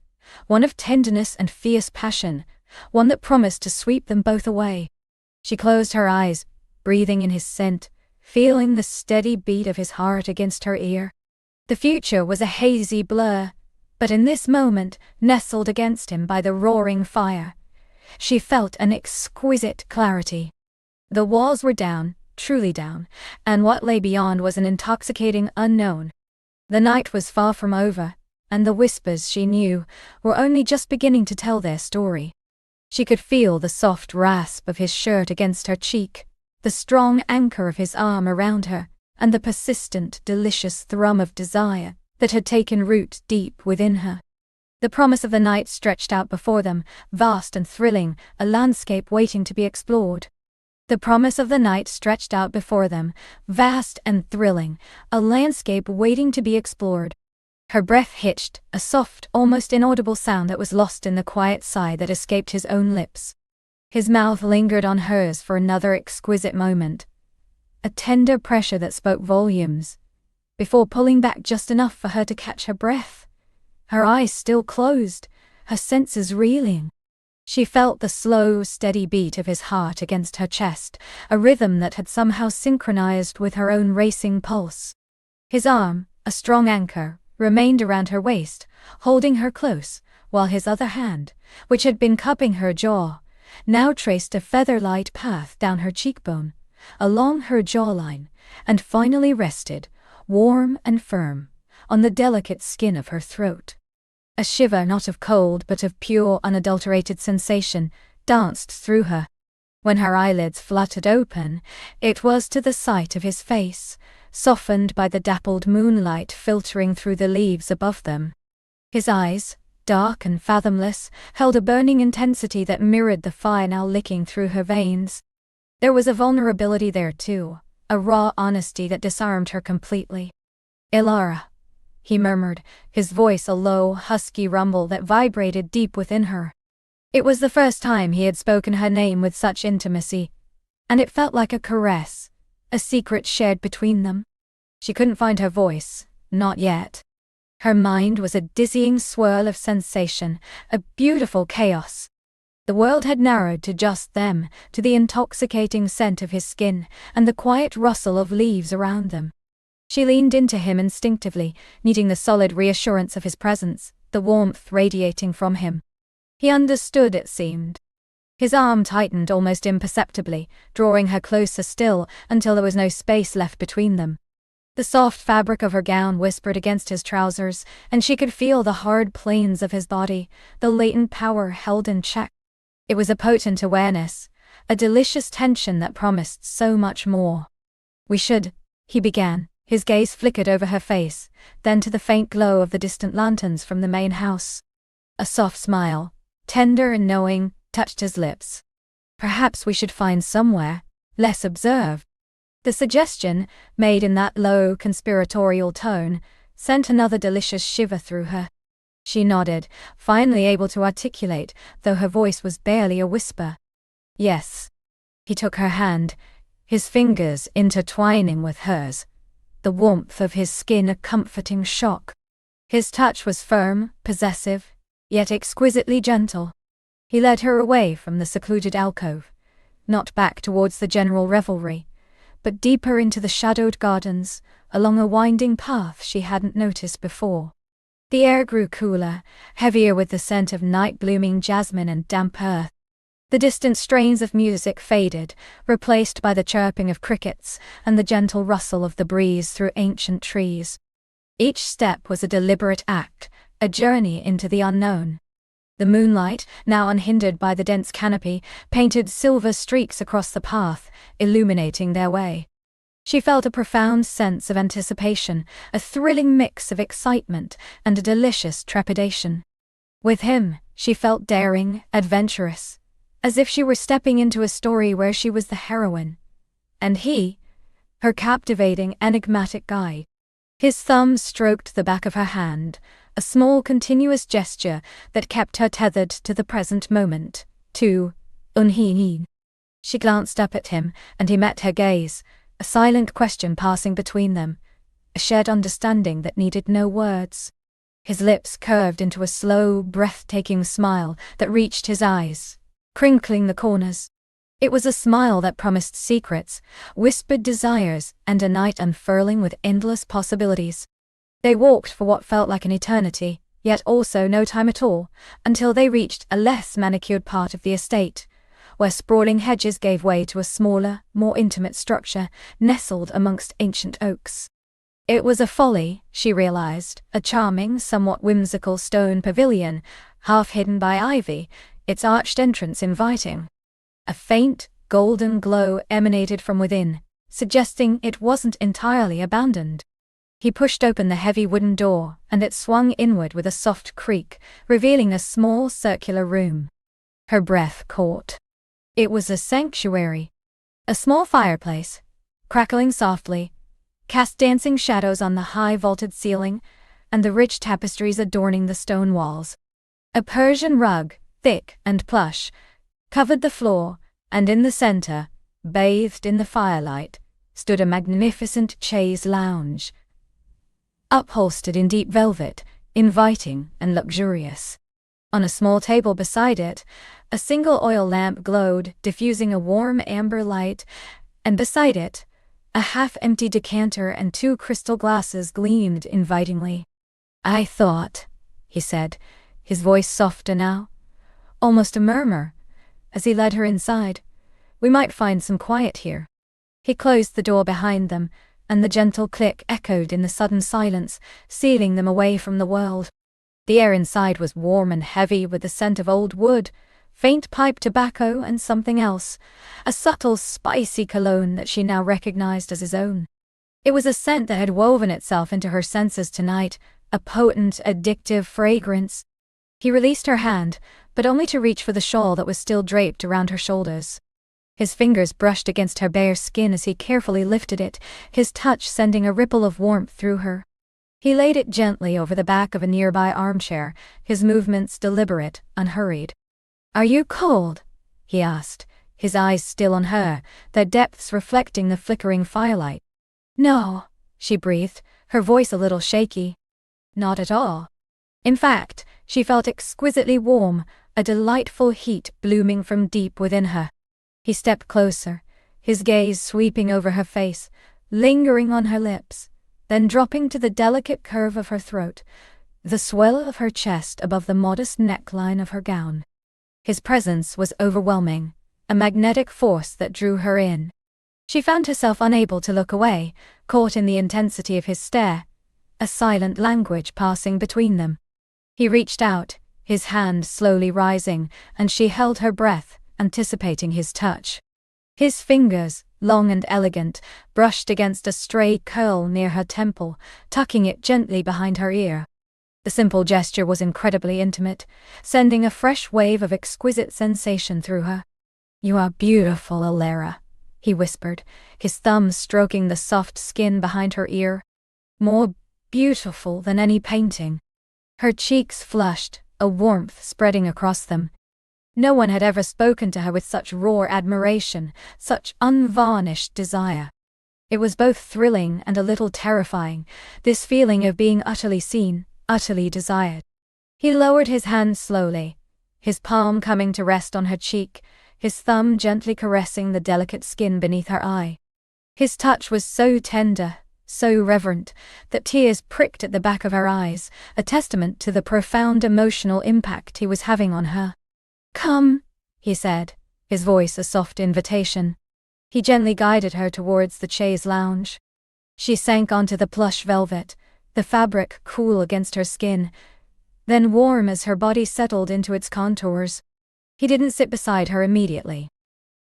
one of tenderness and fierce passion, one that promised to sweep them both away. She closed her eyes, breathing in his scent, feeling the steady beat of his heart against her ear. The future was a hazy blur, but in this moment, nestled against him by the roaring fire, she felt an exquisite clarity. The walls were down, truly down, and what lay beyond was an intoxicating unknown. The night was far from over, and the whispers she knew were only just beginning to tell their story. She could feel the soft rasp of his shirt against her cheek, the strong anchor of his arm around her, and the persistent, delicious thrum of desire that had taken root deep within her. The promise of the night stretched out before them, vast and thrilling, a landscape waiting to be explored. The promise of the night stretched out before them, vast and thrilling, a landscape waiting to be explored. Her breath hitched, a soft, almost inaudible sound that was lost in the quiet sigh that escaped his own lips. His mouth lingered on hers for another exquisite moment, a tender pressure that spoke volumes, before pulling back just enough for her to catch her breath. Her eyes still closed, her senses reeling. She felt the slow, steady beat of his heart against her chest, a rhythm that had somehow synchronized with her own racing pulse. His arm, a strong anchor, remained around her waist, holding her close, while his other hand, which had been cupping her jaw, now traced a feather-light path down her cheekbone, along her jawline, and finally rested, warm and firm, on the delicate skin of her throat. A shiver not of cold but of pure unadulterated sensation danced through her. When her eyelids fluttered open, it was to the sight of his face, softened by the dappled moonlight filtering through the leaves above them. His eyes, dark and fathomless, held a burning intensity that mirrored the fire now licking through her veins. There was a vulnerability there too, a raw honesty that disarmed her completely. "Ilara," he murmured, his voice a low, husky rumble that vibrated deep within her. It was the first time he had spoken her name with such intimacy, and it felt like a caress, a secret shared between them. She couldn't find her voice, not yet. Her mind was a dizzying swirl of sensation, a beautiful chaos. The world had narrowed to just them, to the intoxicating scent of his skin, and the quiet rustle of leaves around them. She leaned into him instinctively, needing the solid reassurance of his presence, the warmth radiating from him. He understood, it seemed. His arm tightened almost imperceptibly, drawing her closer still until there was no space left between them. The soft fabric of her gown whispered against his trousers, and she could feel the hard planes of his body, the latent power held in check. It was a potent awareness, a delicious tension that promised so much more. "We should," he began. His gaze flickered over her face, then to the faint glow of the distant lanterns from the main house. A soft smile, tender and knowing, touched his lips. "Perhaps we should find somewhere less observed." The suggestion, made in that low, conspiratorial tone, sent another delicious shiver through her. She nodded, finally able to articulate, though her voice was barely a whisper. "Yes." He took her hand, his fingers intertwining with hers, the warmth of his skin a comforting shock. His touch was firm, possessive, yet exquisitely gentle. He led her away from the secluded alcove, not back towards the general revelry, but deeper into the shadowed gardens, along a winding path she hadn't noticed before. The air grew cooler, heavier with the scent of night-blooming jasmine and damp earth. The distant strains of music faded, replaced by the chirping of crickets and the gentle rustle of the breeze through ancient trees. Each step was a deliberate act, a journey into the unknown. The moonlight, now unhindered by the dense canopy, painted silver streaks across the path, illuminating their way. She felt a profound sense of anticipation, a thrilling mix of excitement and a delicious trepidation. With him, she felt daring, adventurous, as if she were stepping into a story where she was the heroine, and he, her captivating, enigmatic guide. His thumb stroked the back of her hand, a small continuous gesture that kept her tethered to the present moment, to Unwind. She glanced up at him, and he met her gaze, a silent question passing between them, a shared understanding that needed no words. His lips curved into a slow, breathtaking smile that reached his eyes, crinkling the corners. It was a smile that promised secrets, whispered desires, and a night unfurling with endless possibilities. They walked for what felt like an eternity, yet also no time at all, until they reached a less manicured part of the estate, where sprawling hedges gave way to a smaller, more intimate structure, nestled amongst ancient oaks. It was a folly, she realized, a charming, somewhat whimsical stone pavilion, half hidden by ivy, its arched entrance inviting. A faint, golden glow emanated from within, suggesting it wasn't entirely abandoned. He pushed open the heavy wooden door, and it swung inward with a soft creak, revealing a small circular room. Her breath caught. It was a sanctuary. A small fireplace, crackling softly, cast dancing shadows on the high vaulted ceiling and the rich tapestries adorning the stone walls. A Persian rug, thick and plush, covered the floor, and in the center, bathed in the firelight, stood a magnificent chaise lounge, upholstered in deep velvet, inviting and luxurious. On a small table beside it, a single oil lamp glowed, diffusing a warm amber light, and beside it, a half-empty decanter and 2 crystal glasses gleamed invitingly. "I thought," he said, his voice softer now, almost a murmur, as he led her inside, "we might find some quiet here." He closed the door behind them, and the gentle click echoed in the sudden silence, sealing them away from the world. The air inside was warm and heavy with the scent of old wood, faint pipe tobacco and something else, a subtle spicy cologne that she now recognized as his own. It was a scent that had woven itself into her senses tonight, a potent, addictive fragrance. He released her hand, but only to reach for the shawl that was still draped around her shoulders. His fingers brushed against her bare skin as he carefully lifted it, his touch sending a ripple of warmth through her. He laid it gently over the back of a nearby armchair, his movements deliberate, unhurried. "Are you cold?" he asked, his eyes still on her, their depths reflecting the flickering firelight. "No," she breathed, her voice a little shaky. "Not at all." In fact, she felt exquisitely warm, a delightful heat blooming from deep within her. He stepped closer, his gaze sweeping over her face, lingering on her lips, then dropping to the delicate curve of her throat, the swell of her chest above the modest neckline of her gown. His presence was overwhelming, a magnetic force that drew her in. She found herself unable to look away, caught in the intensity of his stare, a silent language passing between them. He reached out, his hand slowly rising, and she held her breath, anticipating his touch. His fingers, long and elegant, brushed against a stray curl near her temple, tucking it gently behind her ear. The simple gesture was incredibly intimate, sending a fresh wave of exquisite sensation through her. "You are beautiful, Alara," he whispered, his thumb stroking the soft skin behind her ear. "More beautiful than any painting." Her cheeks flushed, a warmth spreading across them. No one had ever spoken to her with such raw admiration, such unvarnished desire. It was both thrilling and a little terrifying, this feeling of being utterly seen, utterly desired. He lowered his hand slowly, his palm coming to rest on her cheek, his thumb gently caressing the delicate skin beneath her eye. His touch was so tender, so reverent, that tears pricked at the back of her eyes, a testament to the profound emotional impact he was having on her. "Come," he said, his voice a soft invitation. He gently guided her towards the chaise lounge. She sank onto the plush velvet, the fabric cool against her skin, then warm as her body settled into its contours. He didn't sit beside her immediately.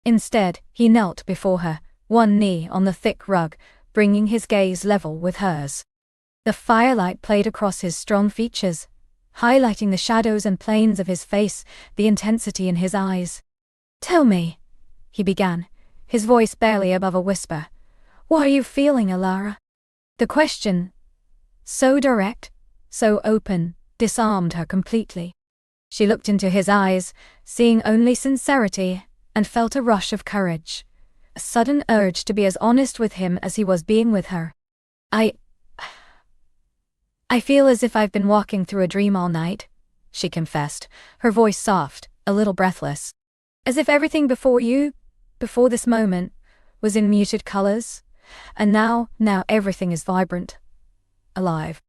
Instead, he knelt before her, one knee on the thick rug, bringing his gaze level with hers. The firelight played across his strong features, highlighting the shadows and planes of his face, the intensity in his eyes. "Tell me," he began, his voice barely above a whisper, "what are you feeling, Alara?" The question, so direct, so open, disarmed her completely. She looked into his eyes, seeing only sincerity, and felt a rush of courage, a sudden urge to be as honest with him as he was being with her. I feel as if I've been walking through a dream all night," she confessed, her voice soft, a little breathless. "As if everything before this moment, was in muted colors, and now everything is vibrant, alive."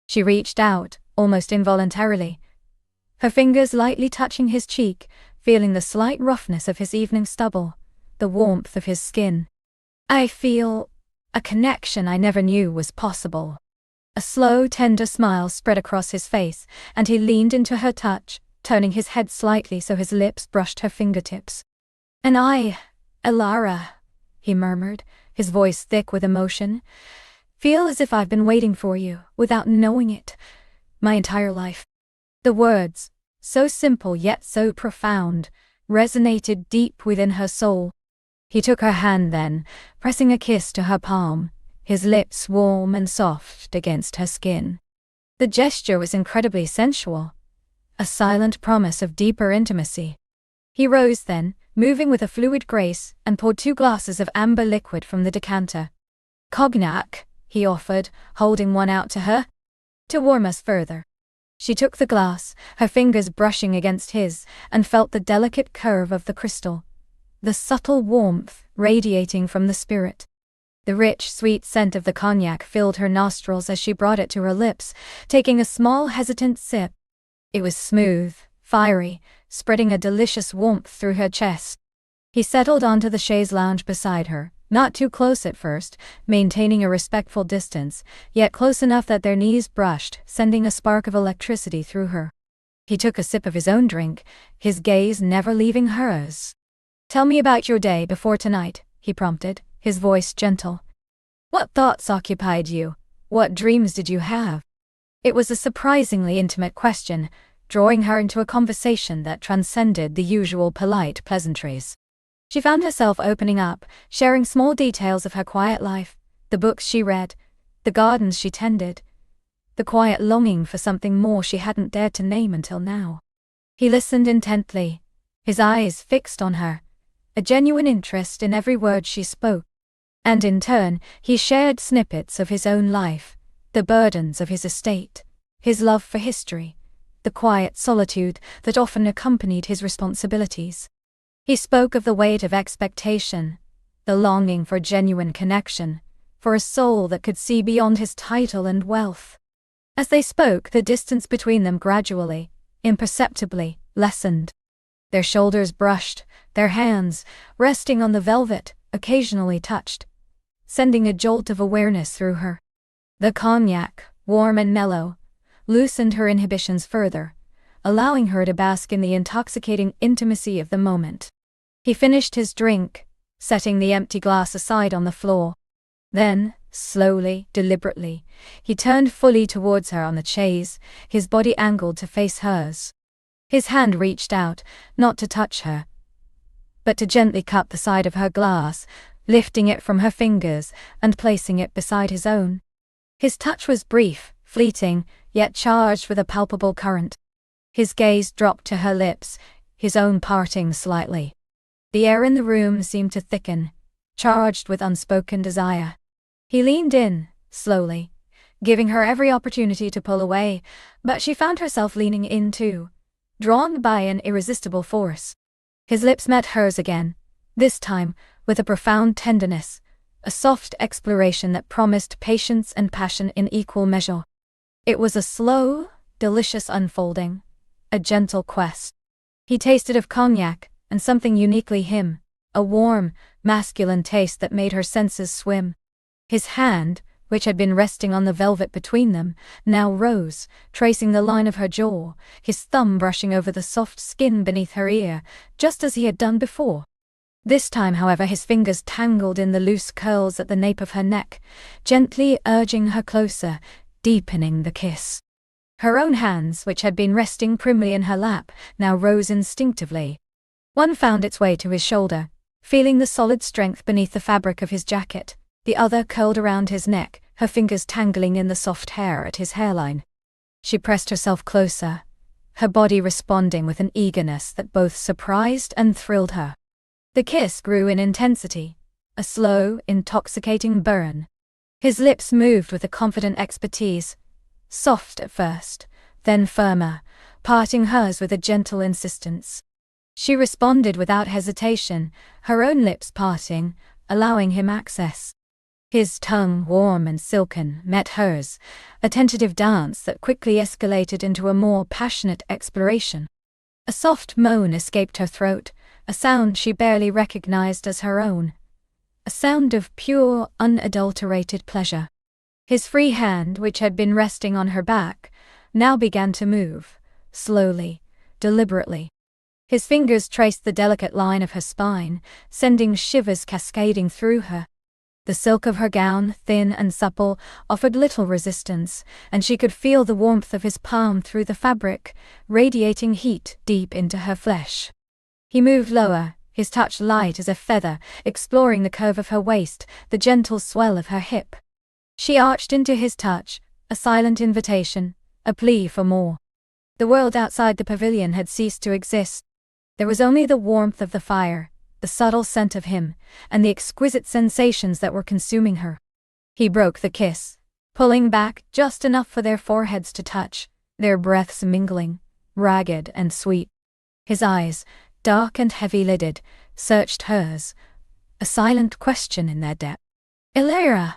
She reached out, almost involuntarily, her fingers lightly touching his cheek, feeling the slight roughness of his evening stubble, the warmth of his skin. I feel a connection I never knew was possible. A slow, tender smile spread across his face, and he leaned into her touch, turning his head slightly so his lips brushed her fingertips. "And I, Elara," he murmured, his voice thick with emotion, "feel as if I've been waiting for you, without knowing it, my entire life." The words, so simple yet so profound, resonated deep within her soul. He took her hand then, pressing a kiss to her palm, his lips warm and soft against her skin. The gesture was incredibly sensual, a silent promise of deeper intimacy. He rose then, moving with a fluid grace, and poured 2 glasses of amber liquid from the decanter. "Cognac," he offered, holding one out to her. "To warm us further." She took the glass, her fingers brushing against his, and felt the delicate curve of the crystal, the subtle warmth radiating from the spirit. The rich, sweet scent of the cognac filled her nostrils as she brought it to her lips, taking a small, hesitant sip. It was smooth, fiery, spreading a delicious warmth through her chest. He settled onto the chaise lounge beside her, not too close at first, maintaining a respectful distance, yet close enough that their knees brushed, sending a spark of electricity through her. He took a sip of his own drink, his gaze never leaving hers. "Tell me about your day before tonight," he prompted, his voice gentle. "What thoughts occupied you? What dreams did you have?" It was a surprisingly intimate question, drawing her into a conversation that transcended the usual polite pleasantries. She found herself opening up, sharing small details of her quiet life, the books she read, the gardens she tended, the quiet longing for something more she hadn't dared to name until now. He listened intently, his eyes fixed on her, a genuine interest in every word she spoke. And in turn, he shared snippets of his own life, the burdens of his estate, his love for history, the quiet solitude that often accompanied his responsibilities. He spoke of the weight of expectation, the longing for genuine connection, for a soul that could see beyond his title and wealth. As they spoke, the distance between them gradually, imperceptibly, lessened. Their shoulders brushed, their hands, resting on the velvet, occasionally touched, sending a jolt of awareness through her. The cognac, warm and mellow, loosened her inhibitions further, allowing her to bask in the intoxicating intimacy of the moment. He finished his drink, setting the empty glass aside on the floor. Then, slowly, deliberately, he turned fully towards her on the chaise, his body angled to face hers. His hand reached out, not to touch her, but to gently cup the side of her glass, lifting it from her fingers and placing it beside his own. His touch was brief, fleeting, yet charged with a palpable current. His gaze dropped to her lips, his own parting slightly. The air in the room seemed to thicken, charged with unspoken desire. He leaned in, slowly, giving her every opportunity to pull away, but she found herself leaning in too, drawn by an irresistible force. His lips met hers again, this time with a profound tenderness, a soft exploration that promised patience and passion in equal measure. It was a slow, delicious unfolding, a gentle quest. He tasted of cognac, and something uniquely him, a warm, masculine taste that made her senses swim. His hand, which had been resting on the velvet between them, now rose, tracing the line of her jaw, his thumb brushing over the soft skin beneath her ear, just as he had done before. This time, however, his fingers tangled in the loose curls at the nape of her neck, gently urging her closer, deepening the kiss. Her own hands, which had been resting primly in her lap, now rose instinctively. One found its way to his shoulder, feeling the solid strength beneath the fabric of his jacket, the other curled around his neck, her fingers tangling in the soft hair at his hairline. She pressed herself closer, her body responding with an eagerness that both surprised and thrilled her. The kiss grew in intensity, a slow, intoxicating burn. His lips moved with a confident expertise, soft at first, then firmer, parting hers with a gentle insistence. She responded without hesitation, her own lips parting, allowing him access. His tongue, warm and silken, met hers, a tentative dance that quickly escalated into a more passionate exploration. A soft moan escaped her throat, a sound she barely recognized as her own. a sound of pure, unadulterated pleasure. His free hand, which had been resting on her back, now began to move, slowly, deliberately. His fingers traced the delicate line of her spine, sending shivers cascading through her. The silk of her gown, thin and supple, offered little resistance, and she could feel the warmth of his palm through the fabric, radiating heat deep into her flesh. He moved lower, his touch light as a feather, exploring the curve of her waist, the gentle swell of her hip. She arched into his touch, a silent invitation, a plea for more. The world outside the pavilion had ceased to exist. There was only the warmth of the fire, the subtle scent of him, and the exquisite sensations that were consuming her. He broke the kiss, pulling back just enough for their foreheads to touch, their breaths mingling, ragged and sweet. His eyes, dark and heavy-lidded, searched hers, a silent question in their depth. "Illyra,"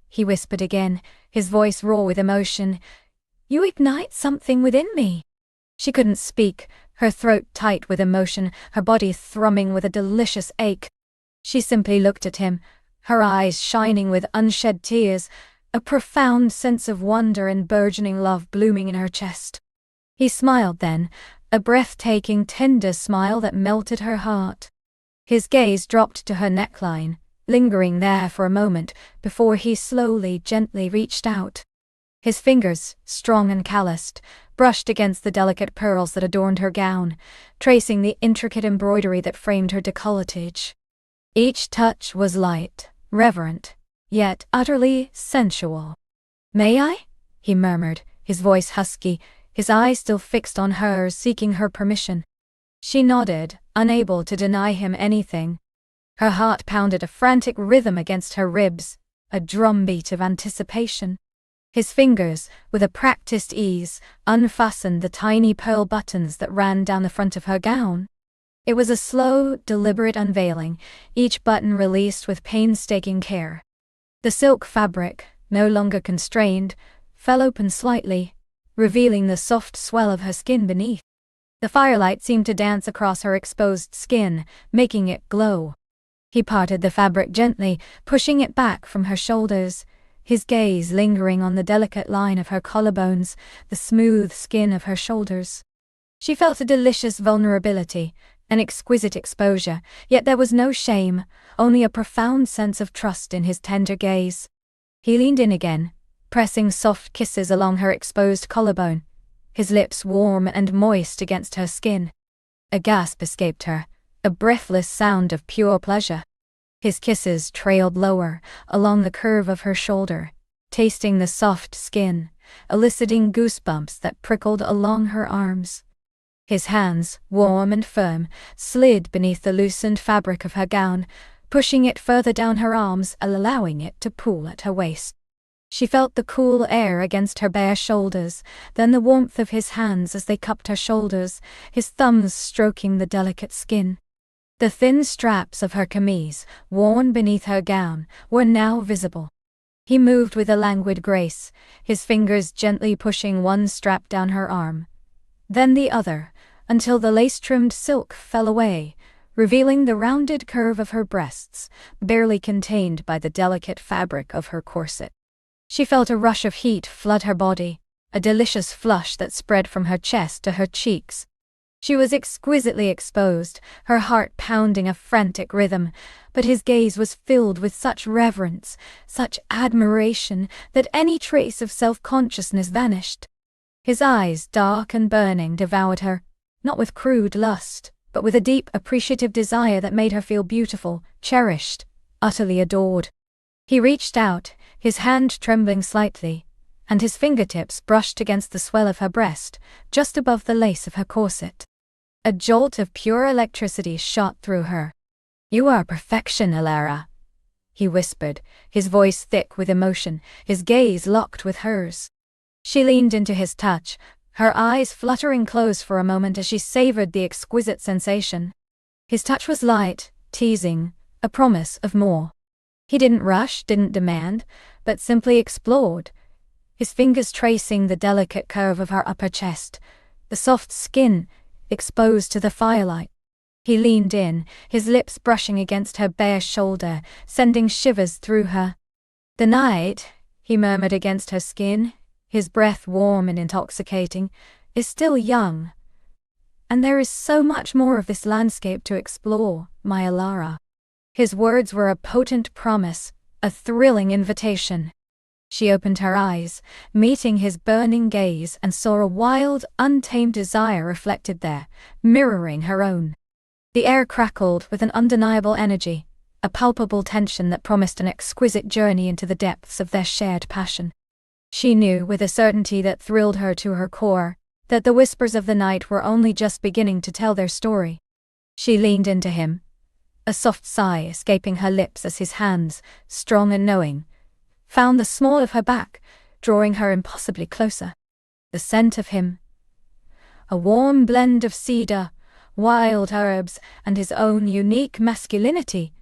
he whispered again, his voice raw with emotion, "you ignite something within me." She couldn't speak, her throat tight with emotion, her body thrumming with a delicious ache. She simply looked at him, her eyes shining with unshed tears, a profound sense of wonder and burgeoning love blooming in her chest. He smiled then, a breathtaking, tender smile that melted her heart. His gaze dropped to her neckline, lingering there for a moment before he slowly, gently reached out. His fingers, strong and calloused, brushed against the delicate pearls that adorned her gown, tracing the intricate embroidery that framed her décolletage. Each touch was light, reverent, yet utterly sensual. "May I?" he murmured, his voice husky, his eyes still fixed on hers, seeking her permission. She nodded, unable to deny him anything. Her heart pounded a frantic rhythm against her ribs, a drumbeat of anticipation. His fingers, with a practiced ease, unfastened the tiny pearl buttons that ran down the front of her gown. It was a slow, deliberate unveiling, each button released with painstaking care. The silk fabric, no longer constrained, fell open slightly, revealing the soft swell of her skin beneath. The firelight seemed to dance across her exposed skin, making it glow. He parted the fabric gently, pushing it back from her shoulders, his gaze lingering on the delicate line of her collarbones, the smooth skin of her shoulders. She felt a delicious vulnerability, an exquisite exposure, yet there was no shame, only a profound sense of trust in his tender gaze. He leaned in again, pressing soft kisses along her exposed collarbone, his lips warm and moist against her skin. A gasp escaped her, a breathless sound of pure pleasure. His kisses trailed lower, along the curve of her shoulder, tasting the soft skin, eliciting goosebumps that prickled along her arms. His hands, warm and firm, slid beneath the loosened fabric of her gown, pushing it further down her arms, allowing it to pool at her waist. She felt the cool air against her bare shoulders, then the warmth of his hands as they cupped her shoulders, his thumbs stroking the delicate skin. The thin straps of her camise, worn beneath her gown, were now visible. He moved with a languid grace, his fingers gently pushing one strap down her arm, then the other, until the lace-trimmed silk fell away, revealing the rounded curve of her breasts, barely contained by the delicate fabric of her corset. She felt a rush of heat flood her body, a delicious flush that spread from her chest to her cheeks. She was exquisitely exposed, her heart pounding a frantic rhythm, but his gaze was filled with such reverence, such admiration, that any trace of self-consciousness vanished. His eyes, dark and burning, devoured her, not with crude lust, but with a deep, appreciative desire that made her feel beautiful, cherished, utterly adored. He reached out, his hand trembling slightly, and his fingertips brushed against the swell of her breast, just above the lace of her corset. A jolt of pure electricity shot through her. "You are perfection, Illyra," he whispered, his voice thick with emotion, his gaze locked with hers. She leaned into his touch, her eyes fluttering close for a moment as she savored the exquisite sensation. His touch was light, teasing, a promise of more. He didn't rush, didn't demand, but simply explored, his fingers tracing the delicate curve of her upper chest, the soft skin exposed to the firelight. He leaned in, his lips brushing against her bare shoulder, sending shivers through her. "The night," he murmured against her skin, his breath warm and intoxicating, "is still young. And there is so much more of this landscape to explore, my Alara." His words were a potent promise, a thrilling invitation. She opened her eyes, meeting his burning gaze, and saw a wild, untamed desire reflected there, mirroring her own. The air crackled with an undeniable energy, a palpable tension that promised an exquisite journey into the depths of their shared passion. She knew, with a certainty that thrilled her to her core, that the whispers of the night were only just beginning to tell their story. She leaned into him, a soft sigh escaping her lips as his hands, strong and knowing, found the small of her back, drawing her impossibly closer. The scent of him, a warm blend of cedar, wild herbs, and his own unique masculinity,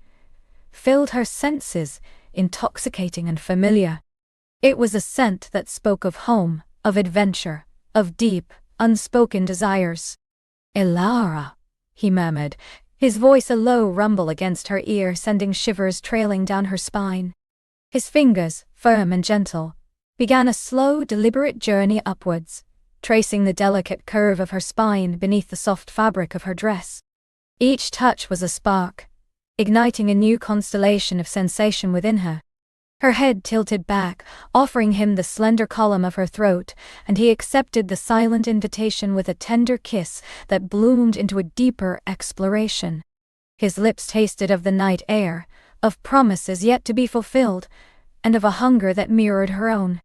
filled her senses, intoxicating and familiar. It was a scent that spoke of home, of adventure, of deep, unspoken desires. "Elara," he murmured, his voice a low rumble against her ear, sending shivers trailing down her spine. His fingers, firm and gentle, began a slow, deliberate journey upwards, tracing the delicate curve of her spine beneath the soft fabric of her dress. Each touch was a spark, igniting a new constellation of sensation within her. Her head tilted back, offering him the slender column of her throat, and he accepted the silent invitation with a tender kiss that bloomed into a deeper exploration. His lips tasted of the night air, of promises yet to be fulfilled, and of a hunger that mirrored her own.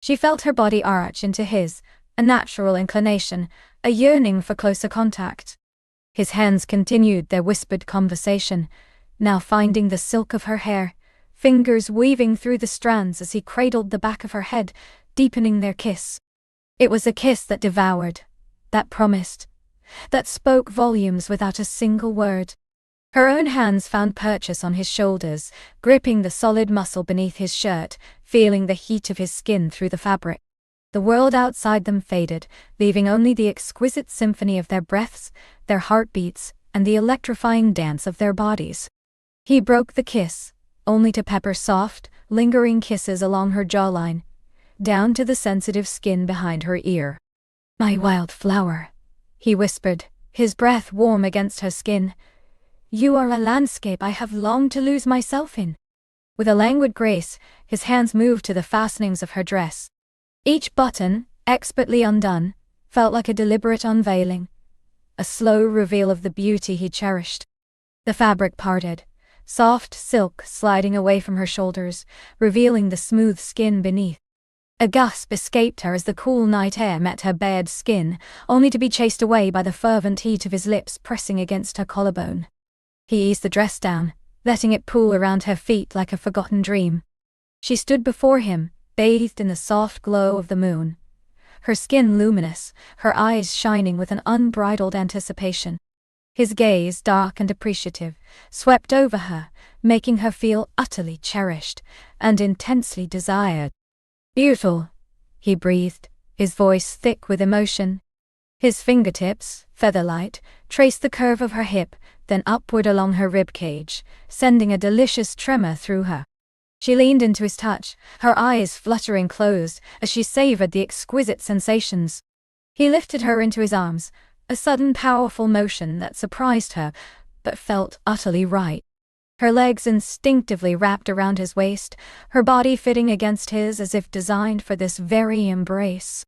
She felt her body arch into his, a natural inclination, a yearning for closer contact. His hands continued their whispered conversation, now finding the silk of her hair, fingers weaving through the strands as he cradled the back of her head, deepening their kiss. It was a kiss that devoured, that promised, that spoke volumes without a single word. Her own hands found purchase on his shoulders, gripping the solid muscle beneath his shirt, feeling the heat of his skin through the fabric. The world outside them faded, leaving only the exquisite symphony of their breaths, their heartbeats, and the electrifying dance of their bodies. He broke the kiss, only to pepper soft, lingering kisses along her jawline, down to the sensitive skin behind her ear. "My wild flower," he whispered, his breath warm against her skin. "You are a landscape I have longed to lose myself in." With a languid grace, his hands moved to the fastenings of her dress. Each button, expertly undone, felt like a deliberate unveiling, a slow reveal of the beauty he cherished. The fabric parted, soft silk sliding away from her shoulders, revealing the smooth skin beneath. A gasp escaped her as the cool night air met her bared skin, only to be chased away by the fervent heat of his lips pressing against her collarbone. He eased the dress down, letting it pool around her feet like a forgotten dream. She stood before him, bathed in the soft glow of the moon, her skin luminous, her eyes shining with an unbridled anticipation. His gaze, dark and appreciative, swept over her, making her feel utterly cherished and intensely desired. "Beautiful," he breathed, his voice thick with emotion. His fingertips, feather-light, traced the curve of her hip, then upward along her rib cage, sending a delicious tremor through her. She leaned into his touch, her eyes fluttering closed as she savored the exquisite sensations. He lifted her into his arms, a sudden powerful motion that surprised her, but felt utterly right. Her legs instinctively wrapped around his waist, her body fitting against his as if designed for this very embrace.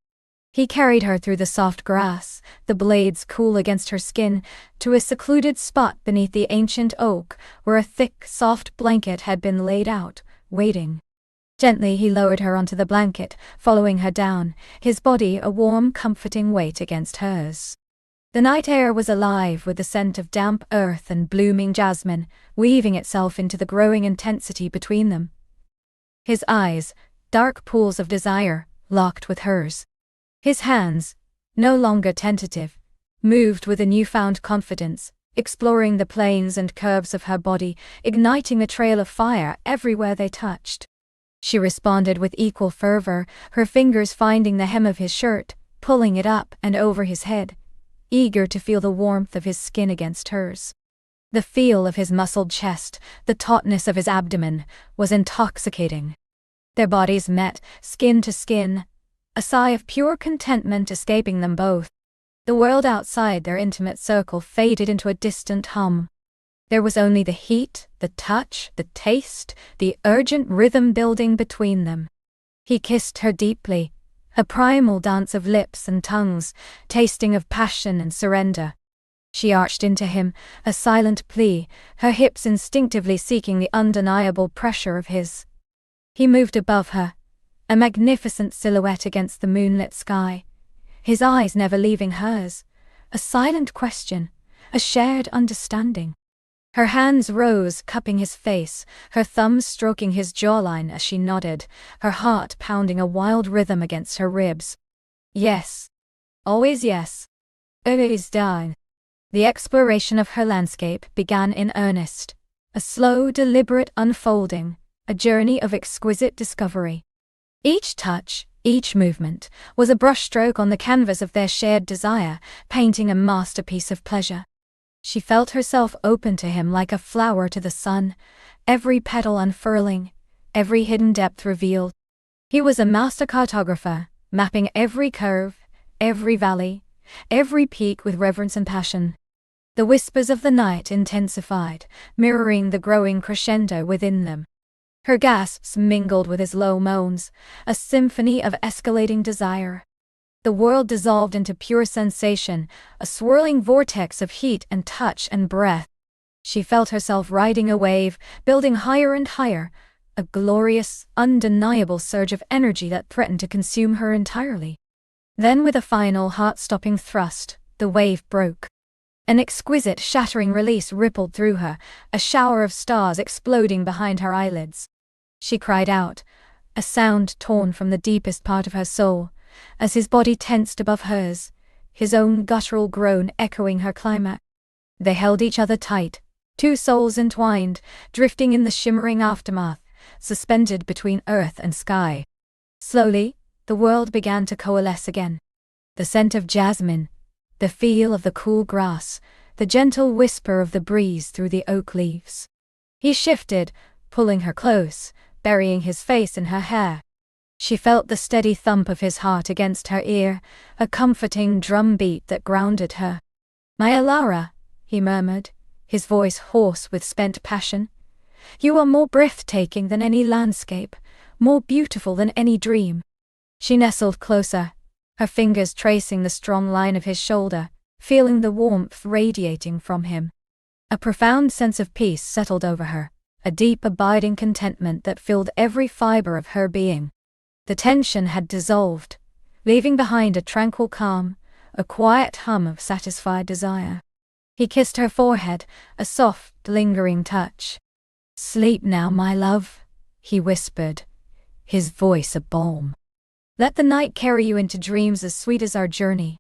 He carried her through the soft grass, the blades cool against her skin, to a secluded spot beneath the ancient oak where a thick, soft blanket had been laid out, waiting. Gently he lowered her onto the blanket, following her down, his body a warm, comforting weight against hers. The night air was alive with the scent of damp earth and blooming jasmine, weaving itself into the growing intensity between them. His eyes, dark pools of desire, locked with hers. His hands, no longer tentative, moved with a newfound confidence, exploring the planes and curves of her body, igniting a trail of fire everywhere they touched. She responded with equal fervor, her fingers finding the hem of his shirt, pulling it up and over his head, eager to feel the warmth of his skin against hers. The feel of his muscled chest, the tautness of his abdomen, was intoxicating. Their bodies met, skin to skin, a sigh of pure contentment escaping them both. The world outside their intimate circle faded into a distant hum. There was only the heat, the touch, the taste, the urgent rhythm building between them. He kissed her deeply, a primal dance of lips and tongues, tasting of passion and surrender. She arched into him, a silent plea, her hips instinctively seeking the undeniable pressure of his. He moved above her, a magnificent silhouette against the moonlit sky, his eyes never leaving hers, a silent question, a shared understanding. Her hands rose, cupping his face, her thumbs stroking his jawline as she nodded, her heart pounding a wild rhythm against her ribs. Yes. Always yes. Always done. The exploration of her landscape began in earnest, a slow, deliberate unfolding, a journey of exquisite discovery. Each touch, each movement, was a brushstroke on the canvas of their shared desire, painting a masterpiece of pleasure. She felt herself open to him like a flower to the sun, every petal unfurling, every hidden depth revealed. He was a master cartographer, mapping every curve, every valley, every peak with reverence and passion. The whispers of the night intensified, mirroring the growing crescendo within them. Her gasps mingled with his low moans, a symphony of escalating desire. The world dissolved into pure sensation, a swirling vortex of heat and touch and breath. She felt herself riding a wave, building higher and higher, a glorious, undeniable surge of energy that threatened to consume her entirely. Then with a final heart-stopping thrust, the wave broke. An exquisite, shattering release rippled through her, a shower of stars exploding behind her eyelids. She cried out, a sound torn from the deepest part of her soul, as his body tensed above hers, his own guttural groan echoing her climax. They held each other tight, two souls entwined, drifting in the shimmering aftermath, suspended between earth and sky. Slowly, the world began to coalesce again. The scent of jasmine, the feel of the cool grass, the gentle whisper of the breeze through the oak leaves. He shifted, pulling her close, burying his face in her hair. She felt the steady thump of his heart against her ear, a comforting drumbeat that grounded her. "My Alara," he murmured, his voice hoarse with spent passion. "You are more breathtaking than any landscape, more beautiful than any dream." She nestled closer, her fingers tracing the strong line of his shoulder, feeling the warmth radiating from him. A profound sense of peace settled over her, a deep abiding contentment that filled every fiber of her being. The tension had dissolved, leaving behind a tranquil calm, a quiet hum of satisfied desire. He kissed her forehead, a soft, lingering touch. "Sleep now, my love," he whispered, his voice a balm. "Let the night carry you into dreams as sweet as our journey."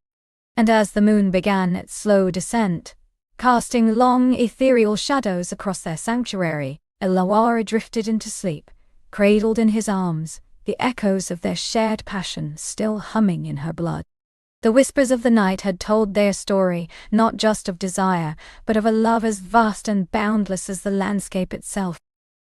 And as the moon began its slow descent, casting long, ethereal shadows across their sanctuary, Illawarra drifted into sleep, cradled in his arms, the echoes of their shared passion still humming in her blood. The whispers of the night had told their story, not just of desire, but of a love as vast and boundless as the landscape itself.